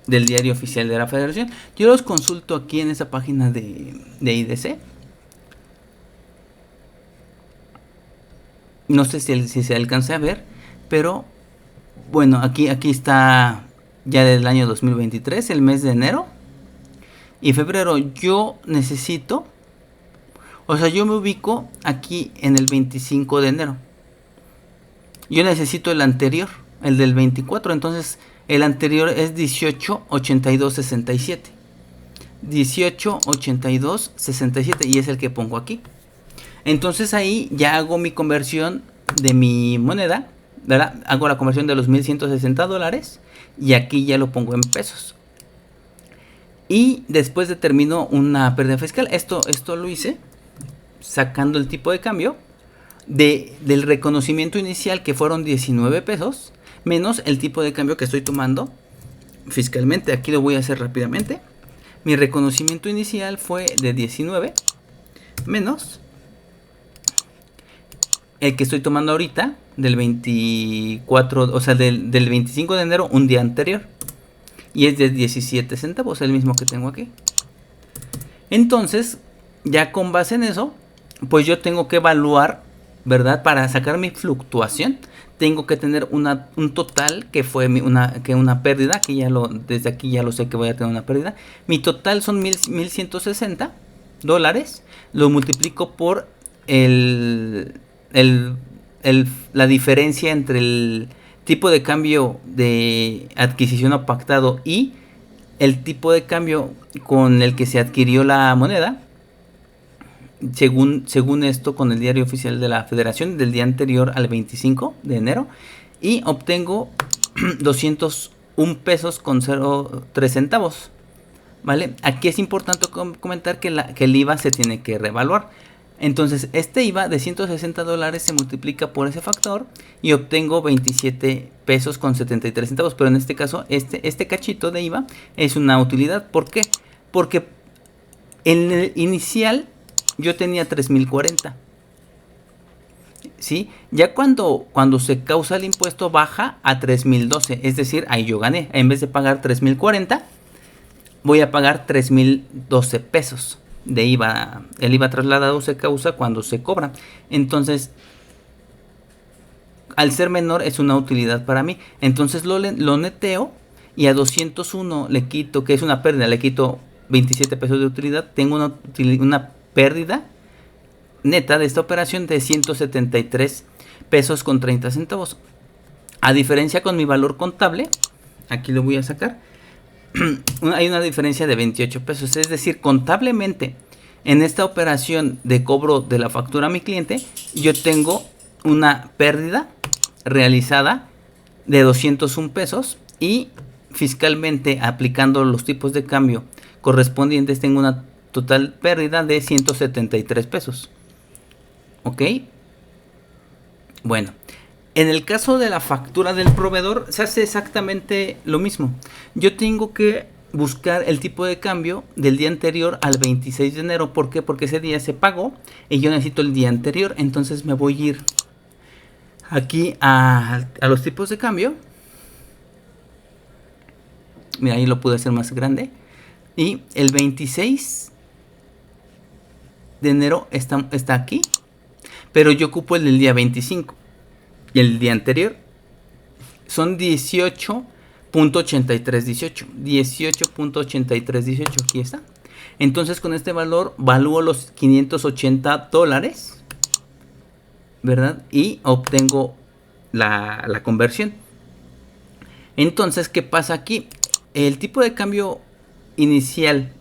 del diario oficial de la Federación. Yo los consulto aquí en esa página de IDC. No sé si se alcanza a ver, pero bueno, aquí está ya del año 2023, el mes de enero y febrero. Yo necesito, o sea, yo me ubico aquí en el 25 de enero. Yo necesito el anterior, el del 24, entonces el anterior es 1882.67. 1882.67 y es el que pongo aquí. Entonces ahí ya hago mi conversión de mi moneda, ¿verdad? Hago la conversión de los $1,160 y aquí ya lo pongo en pesos. Y después determino una pérdida fiscal. Esto lo hice sacando el tipo de cambio del reconocimiento inicial, que fueron 19 pesos, menos el tipo de cambio que estoy tomando fiscalmente. Aquí lo voy a hacer rápidamente. Mi reconocimiento inicial fue de 19 menos el que estoy tomando ahorita del 24, o sea, del 25 de enero, un día anterior. Y es de 17 centavos, el mismo que tengo aquí. Entonces, ya con base en eso, pues yo tengo que evaluar, ¿verdad? Para sacar mi fluctuación, tengo que tener un total que fue una pérdida, que desde aquí ya lo sé que voy a tener una pérdida. Mi total son $1,160. Lo multiplico por la diferencia entre el tipo de cambio de adquisición o pactado y el tipo de cambio con el que se adquirió la moneda, según esto, con el diario oficial de la Federación del día anterior al 25 de enero, y obtengo 201 pesos con 03 centavos. ¿Vale? Aquí es importante comentar que el IVA se tiene que reevaluar. Entonces este IVA de $160 se multiplica por ese factor y obtengo 27 pesos con 73 centavos. Pero en este caso, este cachito de IVA es una utilidad. ¿Por qué? Porque en el inicial yo tenía 3,040. ¿sí? Ya cuando se causa el impuesto baja a 3012, es decir, ahí yo gané. En vez de pagar 3040, voy a pagar 3012 pesos de IVA. El IVA trasladado se causa cuando se cobra. Entonces, al ser menor es una utilidad para mí. Entonces lo neteo y a 201 le quito, que es una pérdida, le quito 27 pesos de utilidad. Tengo una pérdida neta de esta operación de 173 pesos con 30 centavos. A diferencia con mi valor contable, aquí lo voy a sacar, hay una diferencia de 28 pesos. Es decir, contablemente, en esta operación de cobro de la factura a mi cliente, yo tengo una pérdida realizada de 201 pesos y fiscalmente, aplicando los tipos de cambio correspondientes, tengo una total pérdida de 173 pesos. ¿Ok? Bueno, en el caso de la factura del proveedor se hace exactamente lo mismo. Yo tengo que buscar el tipo de cambio del día anterior al 26 de enero. ¿Por qué? Porque ese día se pagó y yo necesito el día anterior. Entonces me voy a ir aquí a los tipos de cambio. Mira, ahí lo pude hacer más grande. Y el 26 de enero está aquí. Pero yo ocupo el del día 25. Y el día anterior son 18.8318. 18.8318. Aquí está. Entonces con este valor valúo los $580. ¿Verdad? Y obtengo la conversión. Entonces, ¿qué pasa aquí? El tipo de cambio inicial,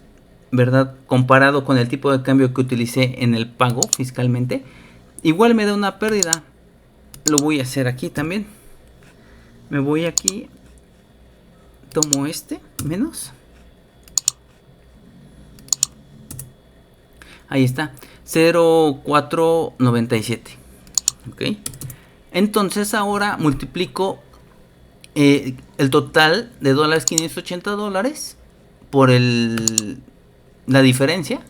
¿verdad? Comparado con el tipo de cambio que utilicé en el pago fiscalmente, igual me da una pérdida. Lo voy a hacer aquí también. Me voy aquí. Tomo este, menos. Ahí está. 0.497. Ok. Entonces ahora multiplico el total de $580 por la diferencia.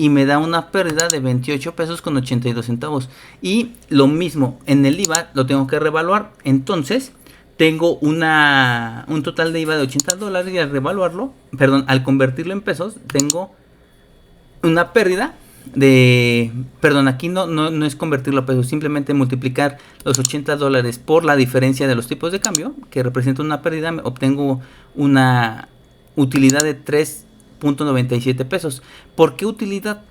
Y me da una pérdida de 28 pesos con 82 centavos. Y lo mismo, en el IVA lo tengo que revaluar. Entonces, tengo un total de IVA de $80 y al revaluarlo, perdón, al convertirlo en pesos, tengo una pérdida de... Perdón, aquí no es convertirlo a pesos, simplemente multiplicar los $80 por la diferencia de los tipos de cambio, que representa una pérdida, obtengo una utilidad de 3.97 pesos. ¿Por qué utilidad?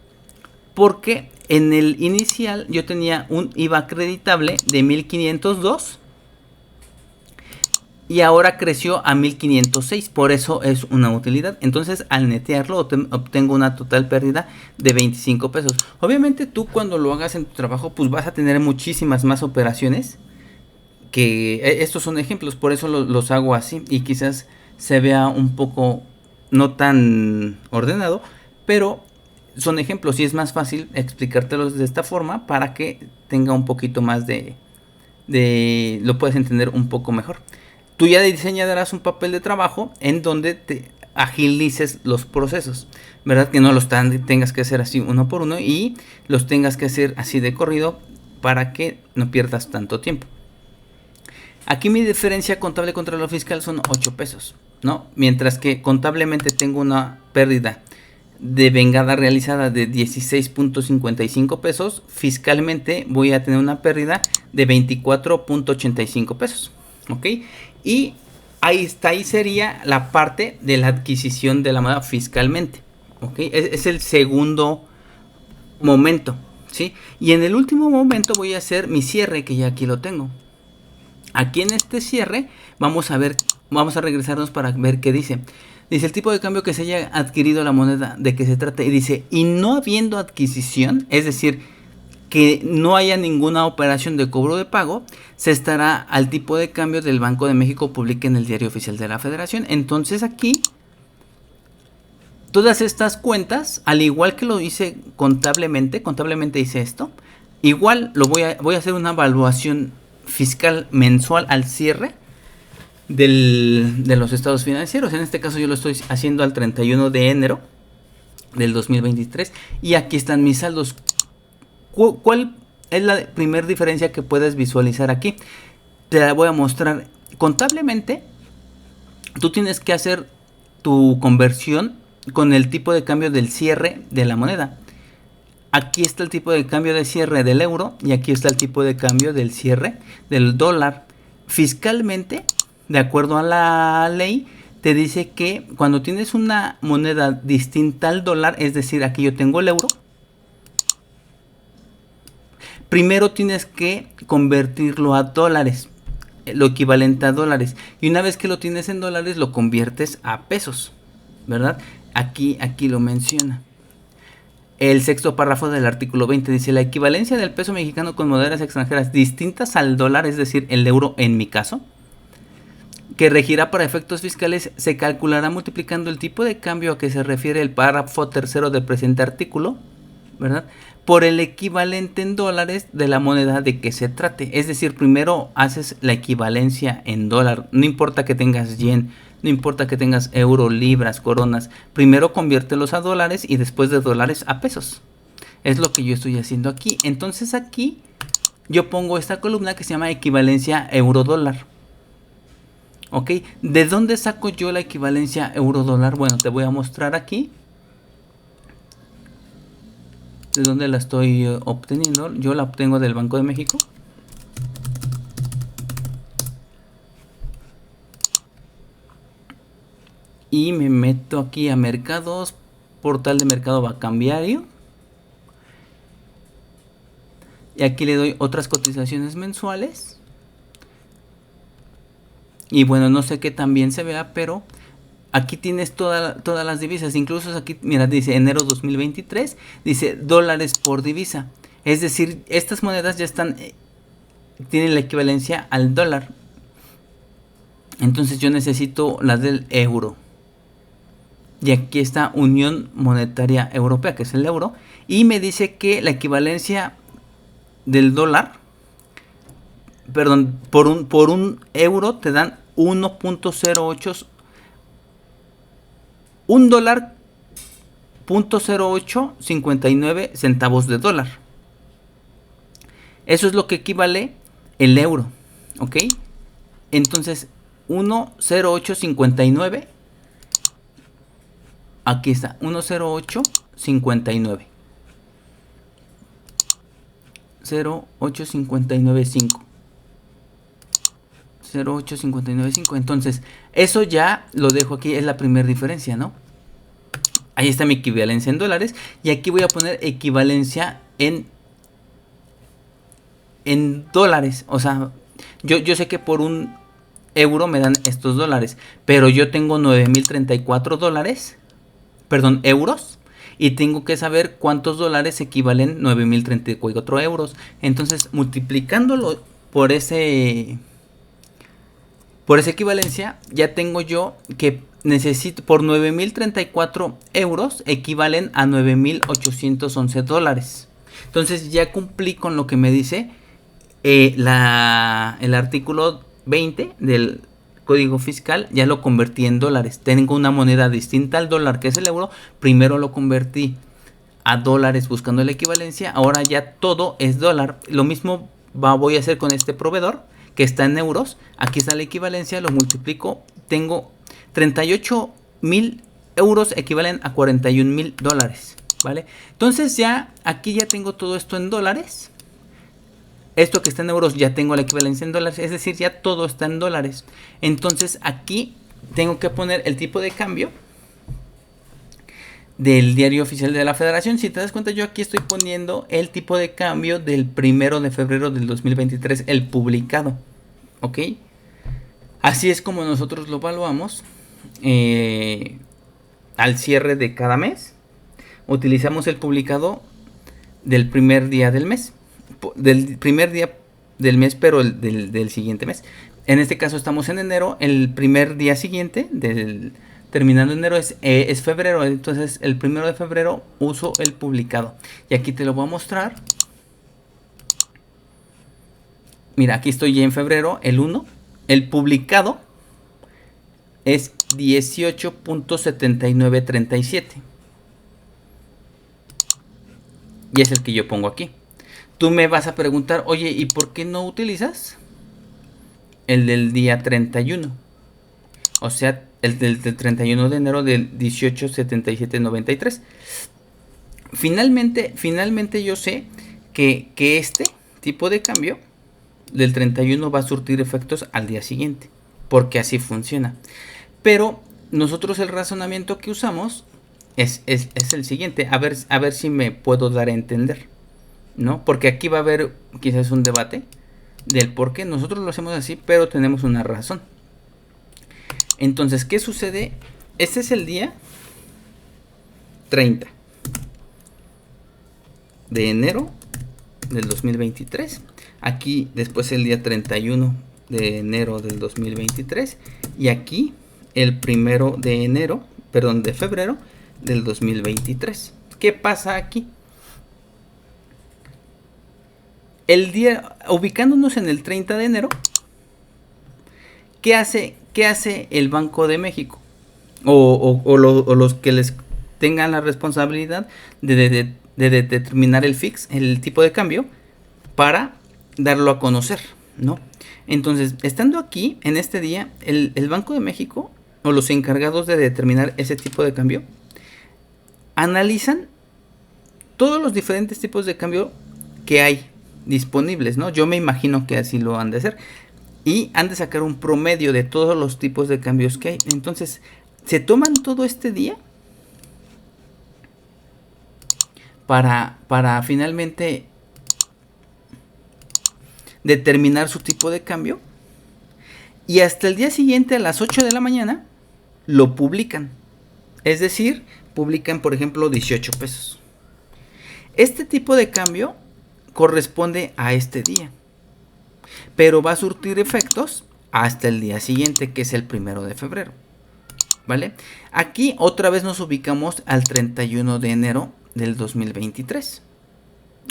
Porque en el inicial yo tenía un IVA acreditable de 1.502 y ahora creció a 1.506, por eso es una utilidad. Entonces al netearlo obtengo una total pérdida de 25 pesos. Obviamente tú cuando lo hagas en tu trabajo pues vas a tener muchísimas más operaciones, que estos son ejemplos, por eso los hago así y quizás se vea un poco no tan ordenado, pero son ejemplos y es más fácil explicártelos de esta forma para que tenga un poquito más lo puedes entender un poco mejor. Tú ya diseñarás un papel de trabajo en donde te agilices los procesos, ¿verdad? Que no los tengas que hacer así uno por uno y los tengas que hacer así de corrido para que no pierdas tanto tiempo. Aquí mi diferencia contable contra lo fiscal son 8 pesos, ¿no? Mientras que contablemente tengo una pérdida de vengada realizada de 16.55 pesos, fiscalmente voy a tener una pérdida de 24.85 pesos, ¿ok? Y ahí sería la parte de la adquisición de la moneda fiscalmente, ¿ok? Es el segundo momento, ¿sí? Y en el último momento voy a hacer mi cierre, que ya aquí lo tengo. Aquí en este cierre vamos a regresarnos para ver qué dice. Dice el tipo de cambio que se haya adquirido la moneda, de qué se trata. Y dice, y no habiendo adquisición, es decir, que no haya ninguna operación de cobro de pago, se estará al tipo de cambio del Banco de México publique en el Diario Oficial de la Federación. Entonces aquí, todas estas cuentas, al igual que lo hice contablemente hice esto, igual voy a hacer una evaluación fiscal mensual al cierre de los estados financieros. En este caso yo lo estoy haciendo al 31 de enero del 2023 y aquí están mis saldos. ¿Cuál Es la primera diferencia que puedes visualizar aquí. Te la voy a mostrar. Contablemente, tú tienes que hacer tu conversión con el tipo de cambio del cierre de la moneda. Aquí está el tipo de cambio de cierre del euro y aquí está el tipo de cambio del cierre del dólar. Fiscalmente, de acuerdo a la ley, te dice que cuando tienes una moneda distinta al dólar, es decir, aquí yo tengo el euro, primero tienes que convertirlo a dólares, lo equivalente a dólares. Y una vez que lo tienes en dólares, lo conviertes a pesos, ¿verdad? Aquí lo menciona. El sexto párrafo del artículo 20 dice: la equivalencia del peso mexicano con monedas extranjeras distintas al dólar, es decir, el euro en mi caso, que regirá para efectos fiscales, se calculará multiplicando el tipo de cambio a que se refiere el párrafo tercero del presente artículo, ¿verdad?, por el equivalente en dólares de la moneda de que se trate. Es decir, primero haces la equivalencia en dólar, no importa que tengas yen, no importa que tengas euro, libras, coronas, primero conviértelos a dólares y después de dólares a pesos. Es lo que yo estoy haciendo aquí. Entonces aquí yo pongo esta columna que se llama equivalencia euro-dólar. ¿Ok? ¿De dónde saco yo la equivalencia euro-dólar? Bueno, te voy a mostrar aquí. ¿De dónde la estoy obteniendo? Yo la obtengo del Banco de México. Y me meto aquí a mercados, portal de mercado cambiario. Y aquí le doy otras cotizaciones mensuales. Y bueno, no sé qué tan bien se vea, pero aquí tienes todas las divisas. Incluso aquí, mira, dice enero 2023, dice dólares por divisa. Es decir, estas monedas ya están, tienen la equivalencia al dólar. Entonces yo necesito las del euro. Y aquí está Unión Monetaria Europea, que es el euro. Y me dice que la equivalencia del dólar, perdón, por un euro te dan 1.08, un dólar, 0.0859 centavos de dólar. Eso es lo que equivale el euro, ¿ok? Entonces, 1.0859, aquí está, 1.0859. 0.8595. 0.8595. Entonces, eso ya lo dejo aquí, es la primera diferencia, ¿no? Ahí está mi equivalencia en dólares. Y aquí voy a poner equivalencia en dólares. O sea, yo sé que por un euro me dan estos dólares, pero yo tengo 9.034 dólares, perdón, euros. Y tengo que saber cuántos dólares equivalen 9.034 euros. Entonces, multiplicándolo por esa equivalencia, ya tengo yo que necesito, por 9.034 euros equivalen a 9.811 dólares. Entonces ya cumplí con lo que me dice el artículo 20 del Código Fiscal. Ya lo convertí en dólares. Tengo una moneda distinta al dólar, que es el euro. Primero lo convertí a dólares buscando la equivalencia. Ahora ya todo es dólar. Lo mismo voy a hacer con este proveedor, que está en euros. Aquí está la equivalencia, lo multiplico. Tengo 38.000 euros equivalen a 41.000 dólares, ¿vale? Entonces ya aquí ya tengo todo esto en dólares. Esto que está en euros ya tengo la equivalencia en dólares, es decir, ya todo está en dólares. Entonces aquí tengo que poner el tipo de cambio del Diario Oficial de la Federación. Si te das cuenta, yo aquí estoy poniendo el tipo de cambio del 1 de febrero del 2023, el publicado, ¿ok? Así es como nosotros lo evaluamos al cierre de cada mes. Utilizamos el publicado del primer día del mes, del primer día del mes, pero del siguiente mes. En este caso estamos en enero, el primer día siguiente terminando enero es febrero. Entonces el 1 de febrero uso el publicado. Y aquí te lo voy a mostrar. Mira, aquí estoy ya en febrero, el 1. El publicado es 18.7937. Y es el que yo pongo aquí. Tú me vas a preguntar, oye, ¿y por qué no utilizas el del día 31? O sea, el del 31 de enero del 1877-93. Finalmente yo sé que este tipo de cambio del 31 va a surtir efectos al día siguiente, porque así funciona. Pero nosotros el razonamiento que usamos es el siguiente, a ver si me puedo dar a entender, ¿no? Porque aquí va a haber quizás un debate del por qué nosotros lo hacemos así, pero tenemos una razón. Entonces, ¿qué sucede? Este es el día 30 de enero del 2023. Aquí después el día 31 de enero del 2023. Y aquí el 1 de febrero del 2023. ¿Qué pasa aquí? El día, ubicándonos en el 30 de enero, ¿qué hace el Banco de México? O los que les tengan la responsabilidad de determinar el fix, el tipo de cambio, para darlo a conocer, ¿no? Entonces, estando aquí, en este día, el Banco de México, o los encargados de determinar ese tipo de cambio, analizan todos los diferentes tipos de cambio que hay disponibles, ¿no? Yo me imagino que así lo han de hacer. Y han de sacar un promedio de todos los tipos de cambios que hay. Entonces, se toman todo este día para finalmente determinar su tipo de cambio. Y hasta el día siguiente a las 8 de la mañana lo publican. Es decir, publican, por ejemplo, 18 pesos. Este tipo de cambio corresponde a este día, pero va a surtir efectos hasta el día siguiente, que es el 1 de febrero. ¿Vale? Aquí otra vez nos ubicamos al 31 de enero del 2023.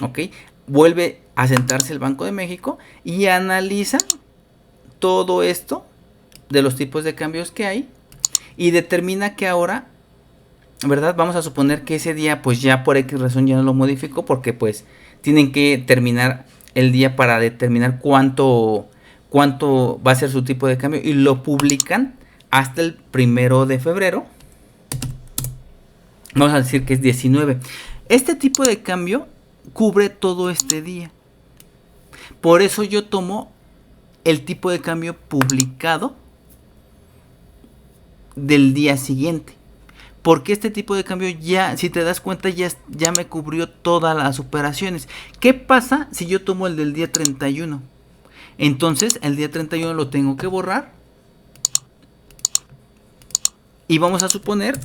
¿Ok? Vuelve a sentarse el Banco de México y analiza todo esto de los tipos de cambios que hay y determina que ahora, ¿verdad? Vamos a suponer que ese día pues ya por X razón ya no lo modificó, porque pues tienen que terminar el día para determinar cuánto va a ser su tipo de cambio, y lo publican hasta el 1 de febrero. Vamos a decir que es 19. Este tipo de cambio cubre todo este día. Por eso yo tomo el tipo de cambio publicado del día siguiente. Porque este tipo de cambio ya, si te das cuenta, ya me cubrió todas las operaciones. ¿Qué pasa si yo tomo el del día 31? Entonces, el día 31 lo tengo que borrar. Y vamos a suponer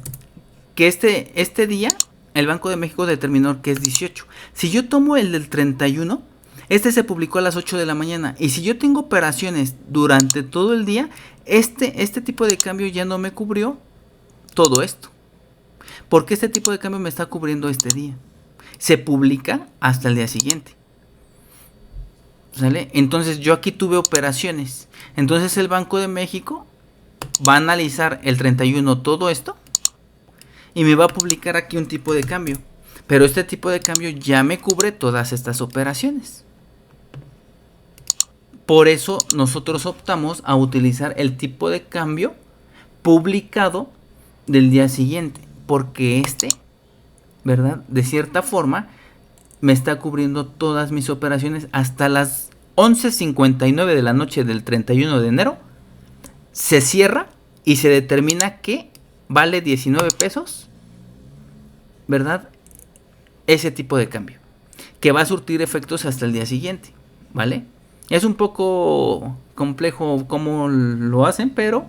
que este día el Banco de México determinó que es 18. Si yo tomo el del 31, este se publicó a las 8 de la mañana. Y si yo tengo operaciones durante todo el día, este tipo de cambio ya no me cubrió todo esto. Porque este tipo de cambio me está cubriendo este día. Se publica hasta el día siguiente. ¿Sale? Entonces yo aquí tuve operaciones. Entonces el Banco de México va a analizar el 31 todo esto y me va a publicar aquí un tipo de cambio. Pero este tipo de cambio ya me cubre todas estas operaciones. Por eso nosotros optamos a utilizar el tipo de cambio publicado del día siguiente. Porque ¿verdad? De cierta forma me está cubriendo todas mis operaciones hasta las 11:59 de la noche del 31 de enero. Se cierra y se determina que vale 19 pesos, ¿verdad? Ese tipo de cambio, que va a surtir efectos hasta el día siguiente, ¿vale? Es un poco complejo cómo lo hacen, pero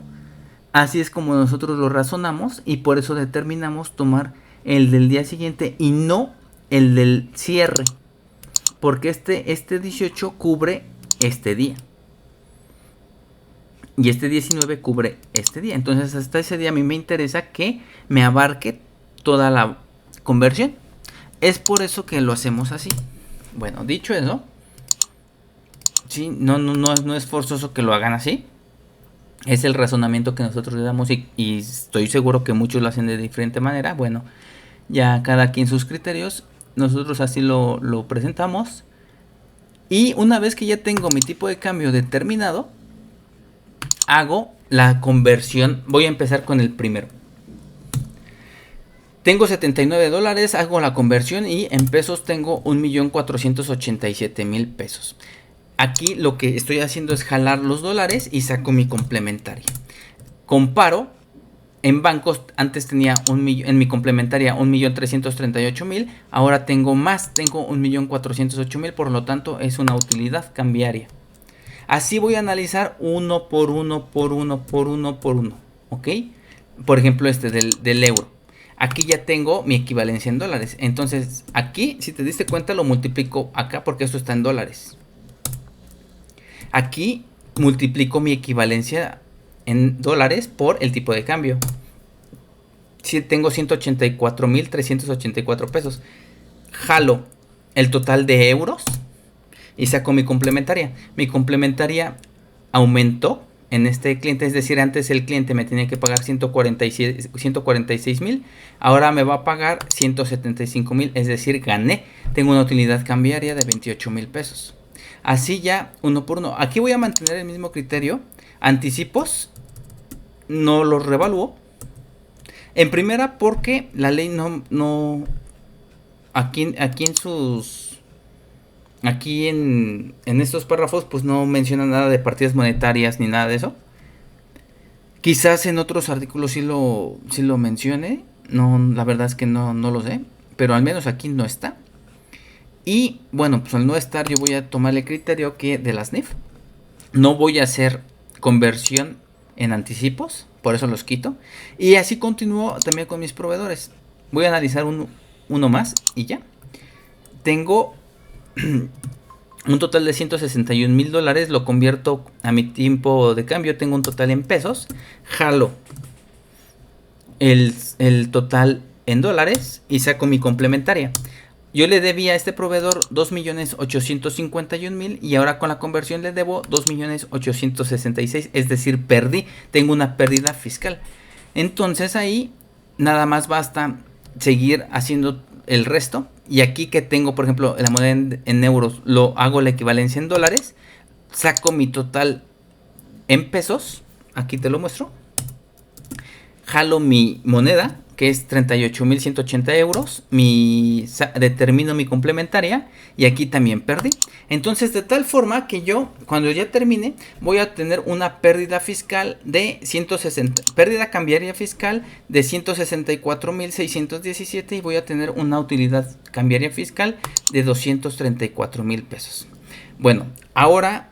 así es como nosotros lo razonamos, y por eso determinamos tomar el del día siguiente y no el del cierre, porque este 18 cubre este día y este 19 cubre este día. Entonces hasta ese día a mí me interesa que me abarque toda la conversión. Es por eso que lo hacemos así. Bueno, dicho eso, sí, no es forzoso que lo hagan así. Es el razonamiento que nosotros le damos, y estoy seguro que muchos lo hacen de diferente manera. Bueno, ya cada quien sus criterios. Nosotros así lo presentamos. Y una vez que ya tengo mi tipo de cambio determinado, hago la conversión. Voy a empezar con el primero. Tengo 79 dólares, hago la conversión y en pesos tengo 1.487.000 pesos. Aquí lo que estoy haciendo es jalar los dólares y saco mi complementaria. Comparo. En bancos antes tenía en mi complementaria 1.338.000, ahora tengo más, tengo 1.408.000, por lo tanto es una utilidad cambiaria. Así voy a analizar uno por uno, ¿ok? Por ejemplo este del euro. Aquí ya tengo mi equivalencia en dólares, entonces aquí si te diste cuenta lo multiplico acá porque esto está en dólares. Aquí multiplico mi equivalencia en dólares por el tipo de cambio. Si tengo 184.384 pesos, jalo el total de euros y saco mi complementaria. Mi complementaria aumentó en este cliente, es decir, antes el cliente me tenía que pagar 146.000, ahora me va a pagar 175.000, es decir, gané. Tengo una utilidad cambiaria de 28.000 pesos. Así ya uno por uno. Aquí voy a mantener el mismo criterio. Anticipos no los revalúo. En primera porque la ley no aquí en estos párrafos pues no menciona nada de partidas monetarias ni nada de eso. Quizás en otros artículos sí lo mencione. No, la verdad es que no lo sé. Pero al menos aquí no está. Y bueno, pues al no estar yo voy a tomar el criterio que de las NIF. No voy a hacer conversión en anticipos, por eso los quito. Y así continúo también con mis proveedores. Voy a analizar uno más y ya. Tengo un total de 161.000 dólares, lo convierto a mi tiempo de cambio, tengo un total en pesos. Jalo el total en dólares y saco mi complementaria. Yo le debía a este proveedor 2.851.000 y ahora con la conversión le debo 2.866.000, es decir, perdí, tengo una pérdida fiscal. Entonces ahí nada más basta seguir haciendo el resto. Y aquí que tengo, por ejemplo, la moneda en euros, lo hago la equivalencia en dólares, saco mi total en pesos, aquí te lo muestro. Jalo mi moneda, que es 38.180 euros, determino mi complementaria y aquí también perdí. Entonces de tal forma que yo cuando ya termine voy a tener una pérdida fiscal de 160, pérdida cambiaria fiscal de 164.617 y voy a tener una utilidad cambiaria fiscal de 234.000 pesos. Bueno, ahora,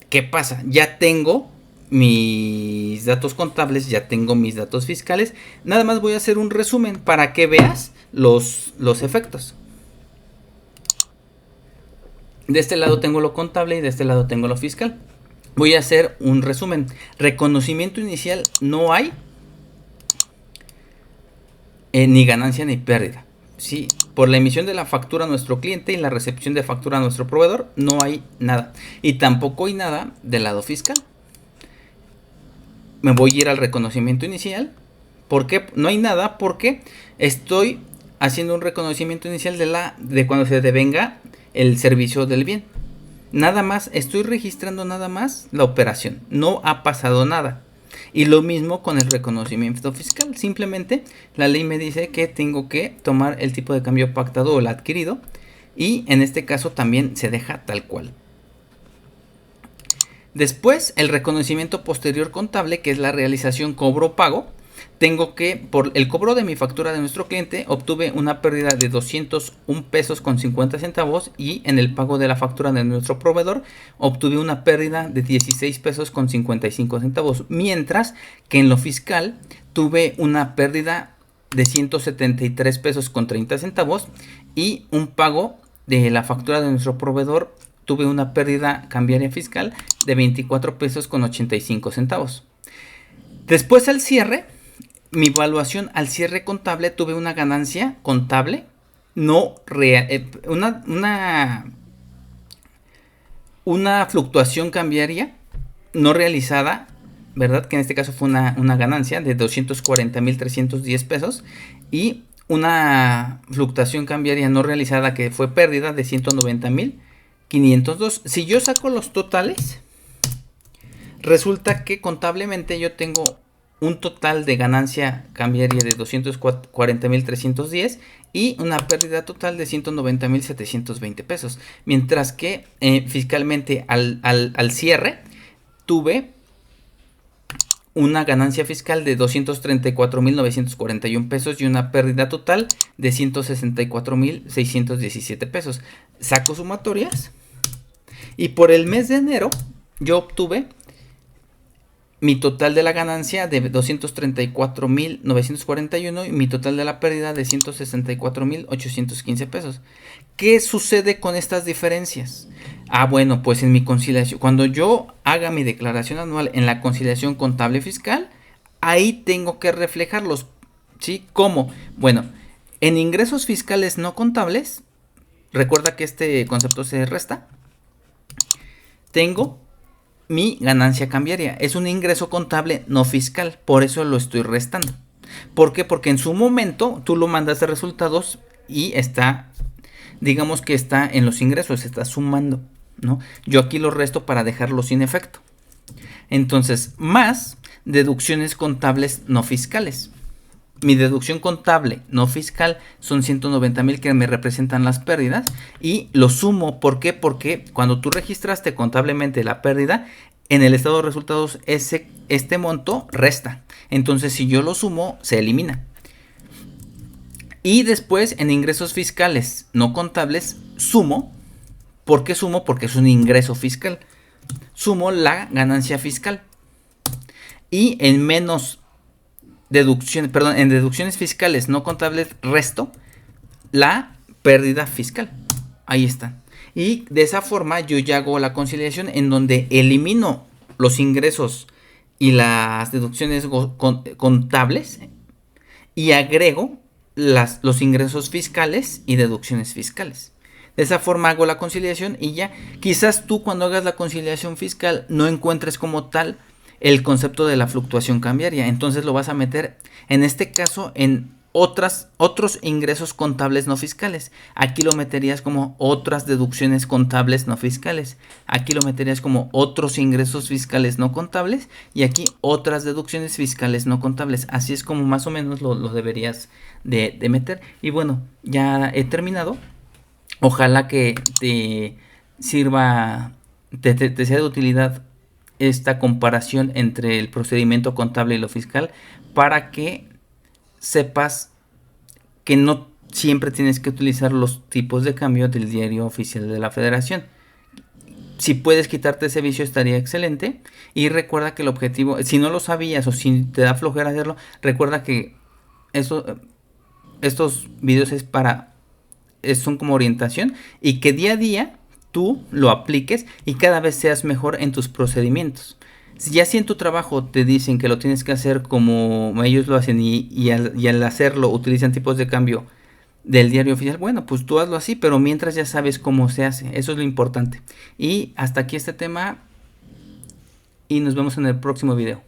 ¿qué pasa? Ya tengo mis datos contables, ya tengo mis datos fiscales. Nada más voy a hacer un resumen para que veas los efectos. De este lado tengo lo contable y de este lado tengo lo fiscal. Voy a hacer un resumen. Reconocimiento inicial no hay, ni ganancia ni pérdida. Sí, por la emisión de la factura a nuestro cliente y la recepción de factura a nuestro proveedor no hay nada. Y tampoco hay nada del lado fiscal. Me voy a ir al reconocimiento inicial. ¿Por qué no hay nada? Porque estoy haciendo un reconocimiento inicial de cuando se devenga el servicio del bien. Nada más, estoy registrando nada más la operación. No ha pasado nada. Y lo mismo con el reconocimiento fiscal. Simplemente la ley me dice que tengo que tomar el tipo de cambio pactado o el adquirido. Y en este caso también se deja tal cual. Después, el reconocimiento posterior contable, que es la realización cobro-pago. Tengo que, por el cobro de mi factura de nuestro cliente, obtuve una pérdida de 201 pesos con 50 centavos y en el pago de la factura de nuestro proveedor obtuve una pérdida de 16 pesos con 55 centavos. Mientras que en lo fiscal tuve una pérdida de 173 pesos con 30 centavos y un pago de la factura de nuestro proveedor tuve una pérdida cambiaria fiscal de 24 pesos con 85 centavos. Después al cierre, mi evaluación al cierre contable, tuve una ganancia contable, no real, una fluctuación cambiaria no realizada, ¿verdad? Que en este caso fue una ganancia de 240.310 pesos y una fluctuación cambiaria no realizada que fue pérdida de 190.000 502. Si yo saco los totales, resulta que contablemente yo tengo un total de ganancia cambiaria de 240,310 y una pérdida total de 190,720 pesos. Mientras que fiscalmente al cierre tuve una ganancia fiscal de 234,941 pesos y una pérdida total de 164,617 pesos. Saco sumatorias y por el mes de enero yo obtuve mi total de la ganancia de 234,941 y mi total de la pérdida de 164,815 pesos. ¿Qué sucede con estas diferencias? Bueno, pues en mi conciliación, cuando yo haga mi declaración anual en la conciliación contable fiscal, ahí tengo que reflejarlos. ¿Sí? ¿Cómo? Bueno, en ingresos fiscales no contables, recuerda que este concepto se resta, tengo mi ganancia cambiaria. Es un ingreso contable no fiscal, por eso lo estoy restando. ¿Por qué? Porque en su momento tú lo mandaste resultados y está, digamos que está en los ingresos, se está sumando, ¿no? Yo aquí lo resto para dejarlo sin efecto. Entonces, más deducciones contables no fiscales. Mi deducción contable no fiscal son 190,000 que me representan las pérdidas y lo sumo. ¿Por qué? Porque cuando tú registraste contablemente la pérdida, en el estado de resultados este monto resta. Entonces, si yo lo sumo, se elimina. Y después en ingresos fiscales no contables sumo. ¿Por qué sumo? Porque es un ingreso fiscal. Sumo la ganancia fiscal. Y en menos en deducciones fiscales no contables resto la pérdida fiscal. Ahí está. Y de esa forma yo ya hago la conciliación en donde elimino los ingresos y las deducciones contables y agrego los ingresos fiscales y deducciones fiscales. De esa forma hago la conciliación y ya quizás tú cuando hagas la conciliación fiscal no encuentres como tal el concepto de la fluctuación cambiaria. Entonces lo vas a meter en este caso en otros ingresos contables no fiscales. Aquí lo meterías como otras deducciones contables no fiscales. Aquí lo meterías como otros ingresos fiscales no contables. Y aquí otras deducciones fiscales no contables. Así es como más o menos lo deberías de meter. Y bueno, ya he terminado. Ojalá que te sirva, te sea de utilidad esta comparación entre el procedimiento contable y lo fiscal para que sepas que no siempre tienes que utilizar los tipos de cambio del diario oficial de la Federación. Si puedes quitarte ese vicio estaría excelente. Y recuerda que el objetivo, si no lo sabías o si te da flojera hacerlo, recuerda que estos videos son como orientación y que día a día tú lo apliques y cada vez seas mejor en tus procedimientos. Si en tu trabajo te dicen que lo tienes que hacer como ellos lo hacen y al hacerlo utilizan tipos de cambio del diario oficial, bueno, pues tú hazlo así, pero mientras ya sabes cómo se hace, eso es lo importante. Y hasta aquí este tema y nos vemos en el próximo video.